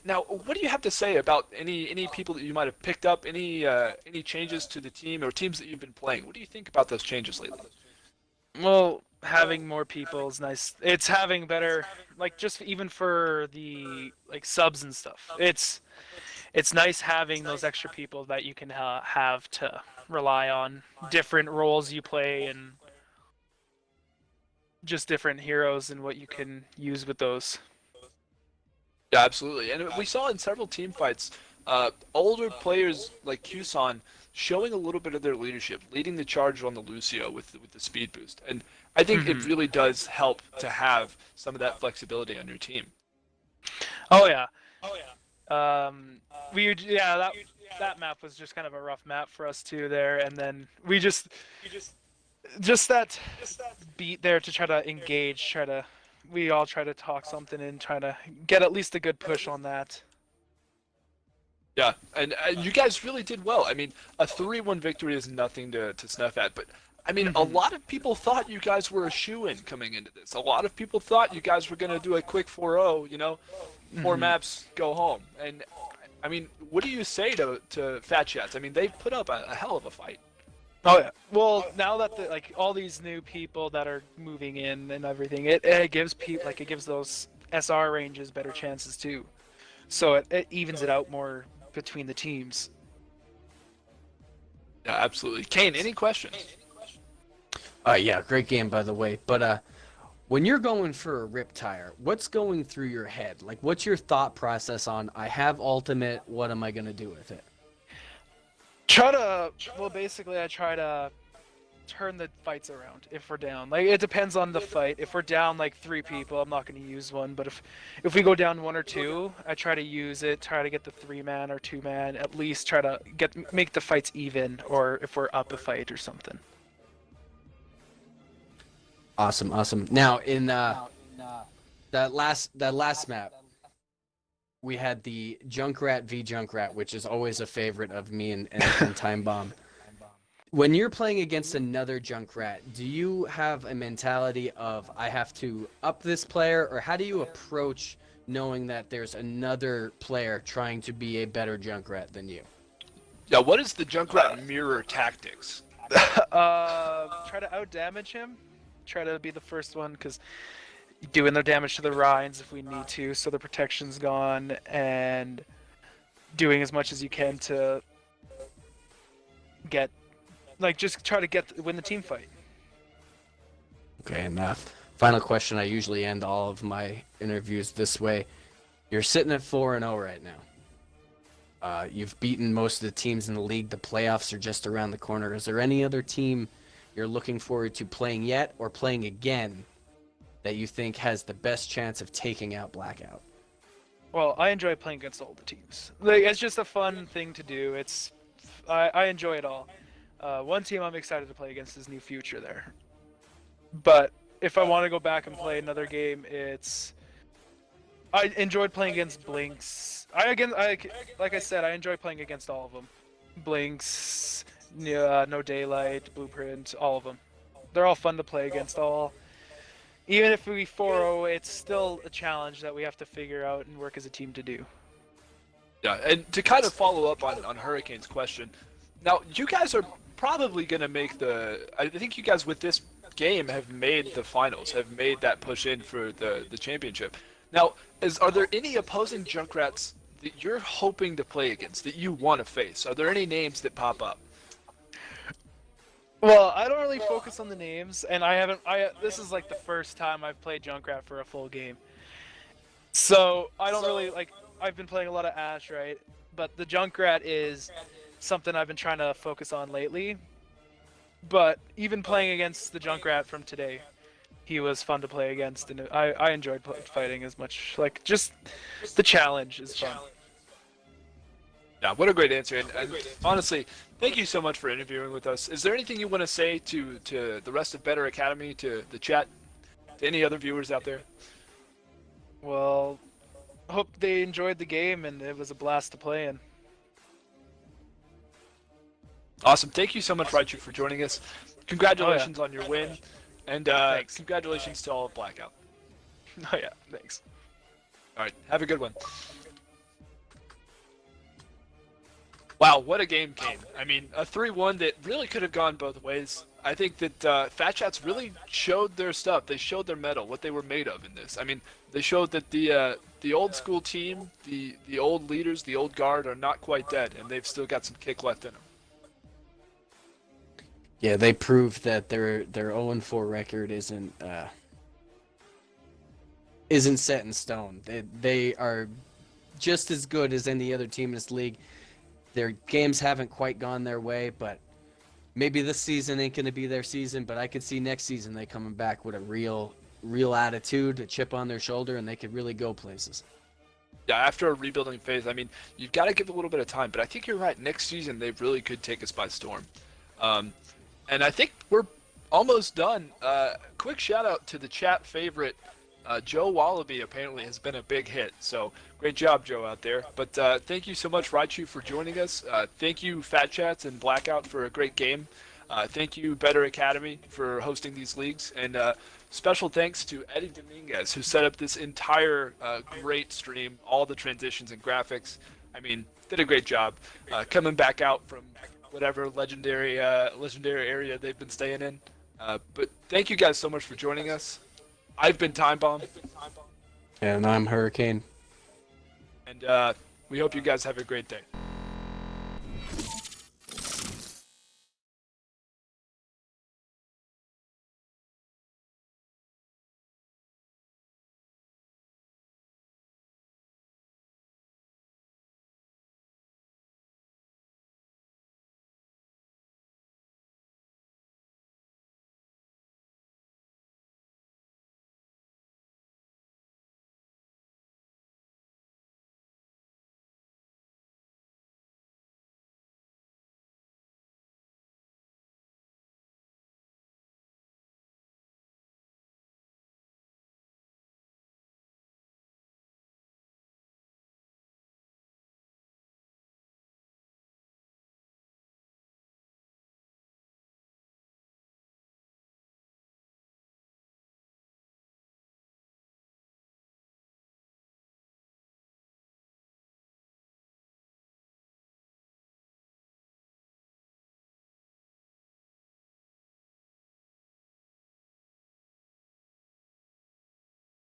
Now, what do you have to say about any people that you might have picked up, any changes to the team or teams that you've been playing? What do you think about those changes lately? Well, having more people is nice. It's having better, like just even for the like subs and stuff. It's nice having those extra people that you can have to rely on, different roles you play and just different heroes and what you can use with those. Yeah, absolutely. And we saw in several team fights, older players like Qson showing a little bit of their leadership, leading the charge on the Lucio with the speed boost. And I think it really does help to have some of that flexibility on your team. Oh yeah. That map was just kind of a rough map for us too there, and then we just that beat there to try to engage, we all try to talk something and try to get at least a good push on that. Yeah, and you guys really did well. I mean, a 3-1 victory is nothing to snuff at, but I mean, a lot of people thought you guys were a shoo-in coming into this. A lot of people thought you guys were going to do a quick 4-0, you know, 4 maps, go home. And I mean, what do you say to Phat Shats? I mean, they've put up a hell of a fight. Oh yeah. Well, now that like all these new people that are moving in and everything, it gives people it gives those SR ranges better chances too. So it evens it out more between the teams. Yeah, absolutely. Kane, any questions? Yeah, great game by the way. But when you're going for a rip tire, what's going through your head? Like, what's your thought process on? I have ultimate. What am I gonna do with it? Basically I try to turn the fights around if we're down. Like, it depends on the fight. If we're down like 3 people, I'm not going to use one, but if we go down 1 or 2, I try to use it, try to get the 3-man or 2-man, at least try to make the fights even, or if we're up a fight or something. Awesome. Now in that last map, we had the Junkrat v Junkrat, which is always a favorite of me and Time Bomb. When you're playing against another Junkrat, do you have a mentality of I have to up this player, or how do you approach knowing that there's another player trying to be a better Junkrat than you? Yeah, what is the Junkrat mirror tactics? Try to out-damage him. Try to be the first one, because doing the damage to the Rhines if we need to, so the protection's gone, and doing as much as you can to get, just try to win the team fight. Okay, enough. Final question. I usually end all of my interviews this way. You're sitting at 4-0 right now. You've beaten most of the teams in the league. The playoffs are just around the corner. Is there any other team you're looking forward to playing yet, or playing again, that you think has the best chance of taking out Blackout? Well, I enjoy playing against all the teams. It's just a fun thing to do. I enjoy it all. One team I'm excited to play against is New Future there. But if I want to go back and play another game, I enjoyed playing against Blinks. Like I said, I enjoy playing against all of them. Blinks, No Daylight, Blueprint, all of them. They're all fun to play against all. Even if we 4-0, it's still a challenge that we have to figure out and work as a team to do. Yeah, and to kind of follow up on Hurricane's question, now you guys are probably going to make I think you guys with this game have made the finals, have made that push in for the championship. Now, are there any opposing Junkrats that you're hoping to play against, that you want to face? Are there any names that pop up? Well, I don't really focus on the names, and this is like the first time I've played Junkrat for a full game. So, I don't really, I've been playing a lot of Ash, right? But the Junkrat is something I've been trying to focus on lately. But even playing against the Junkrat from today, he was fun to play against, and I enjoyed fighting as much. Just the challenge is fun. Yeah, what a great answer. And honestly, thank you so much for interviewing with us. Is there anything you want to say to the rest of Better Academy, to the chat, to any other viewers out there? Well, hope they enjoyed the game and it was a blast to play in. Awesome. Thank you so much, Raichu, for joining us. Congratulations on your win. And Thanks. congratulations to all of Blackout. Oh yeah, thanks. All right, have a good one. Wow, what a game came. I mean, a 3-1 that really could have gone both ways. I think that Phat Chats really showed their stuff. They showed their mettle, what they were made of in this. I mean, they showed that the old school team, the old leaders, the old guard are not quite dead, and they've still got some kick left in them. Yeah, they proved that their 0-4 record isn't set in stone. They are just as good as any other team in this league. Their games haven't quite gone their way, but maybe this season ain't going to be their season. But I could see next season they coming back with a real attitude, a chip on their shoulder, and they could really go places. Yeah, after a rebuilding phase, I mean, you've got to give a little bit of time. But I think you're right. Next season, they really could take us by storm. And I think we're almost done. Quick shout out to the chat favorite, Joe Wallaby. Apparently has been a big hit. So great job, Joe, out there. But thank you so much, Raichu, for joining us. Thank you, Phat Chats and Blackout, for a great game. Thank you, Better Academy, for hosting these leagues. And special thanks to Eddie Dominguez, who set up this entire great stream, all the transitions and graphics. I mean, did a great job coming back out from whatever legendary area they've been staying in. But thank you guys so much for joining us. I've been Time Bomb. And I'm Hurricane. And we hope you guys have a great day.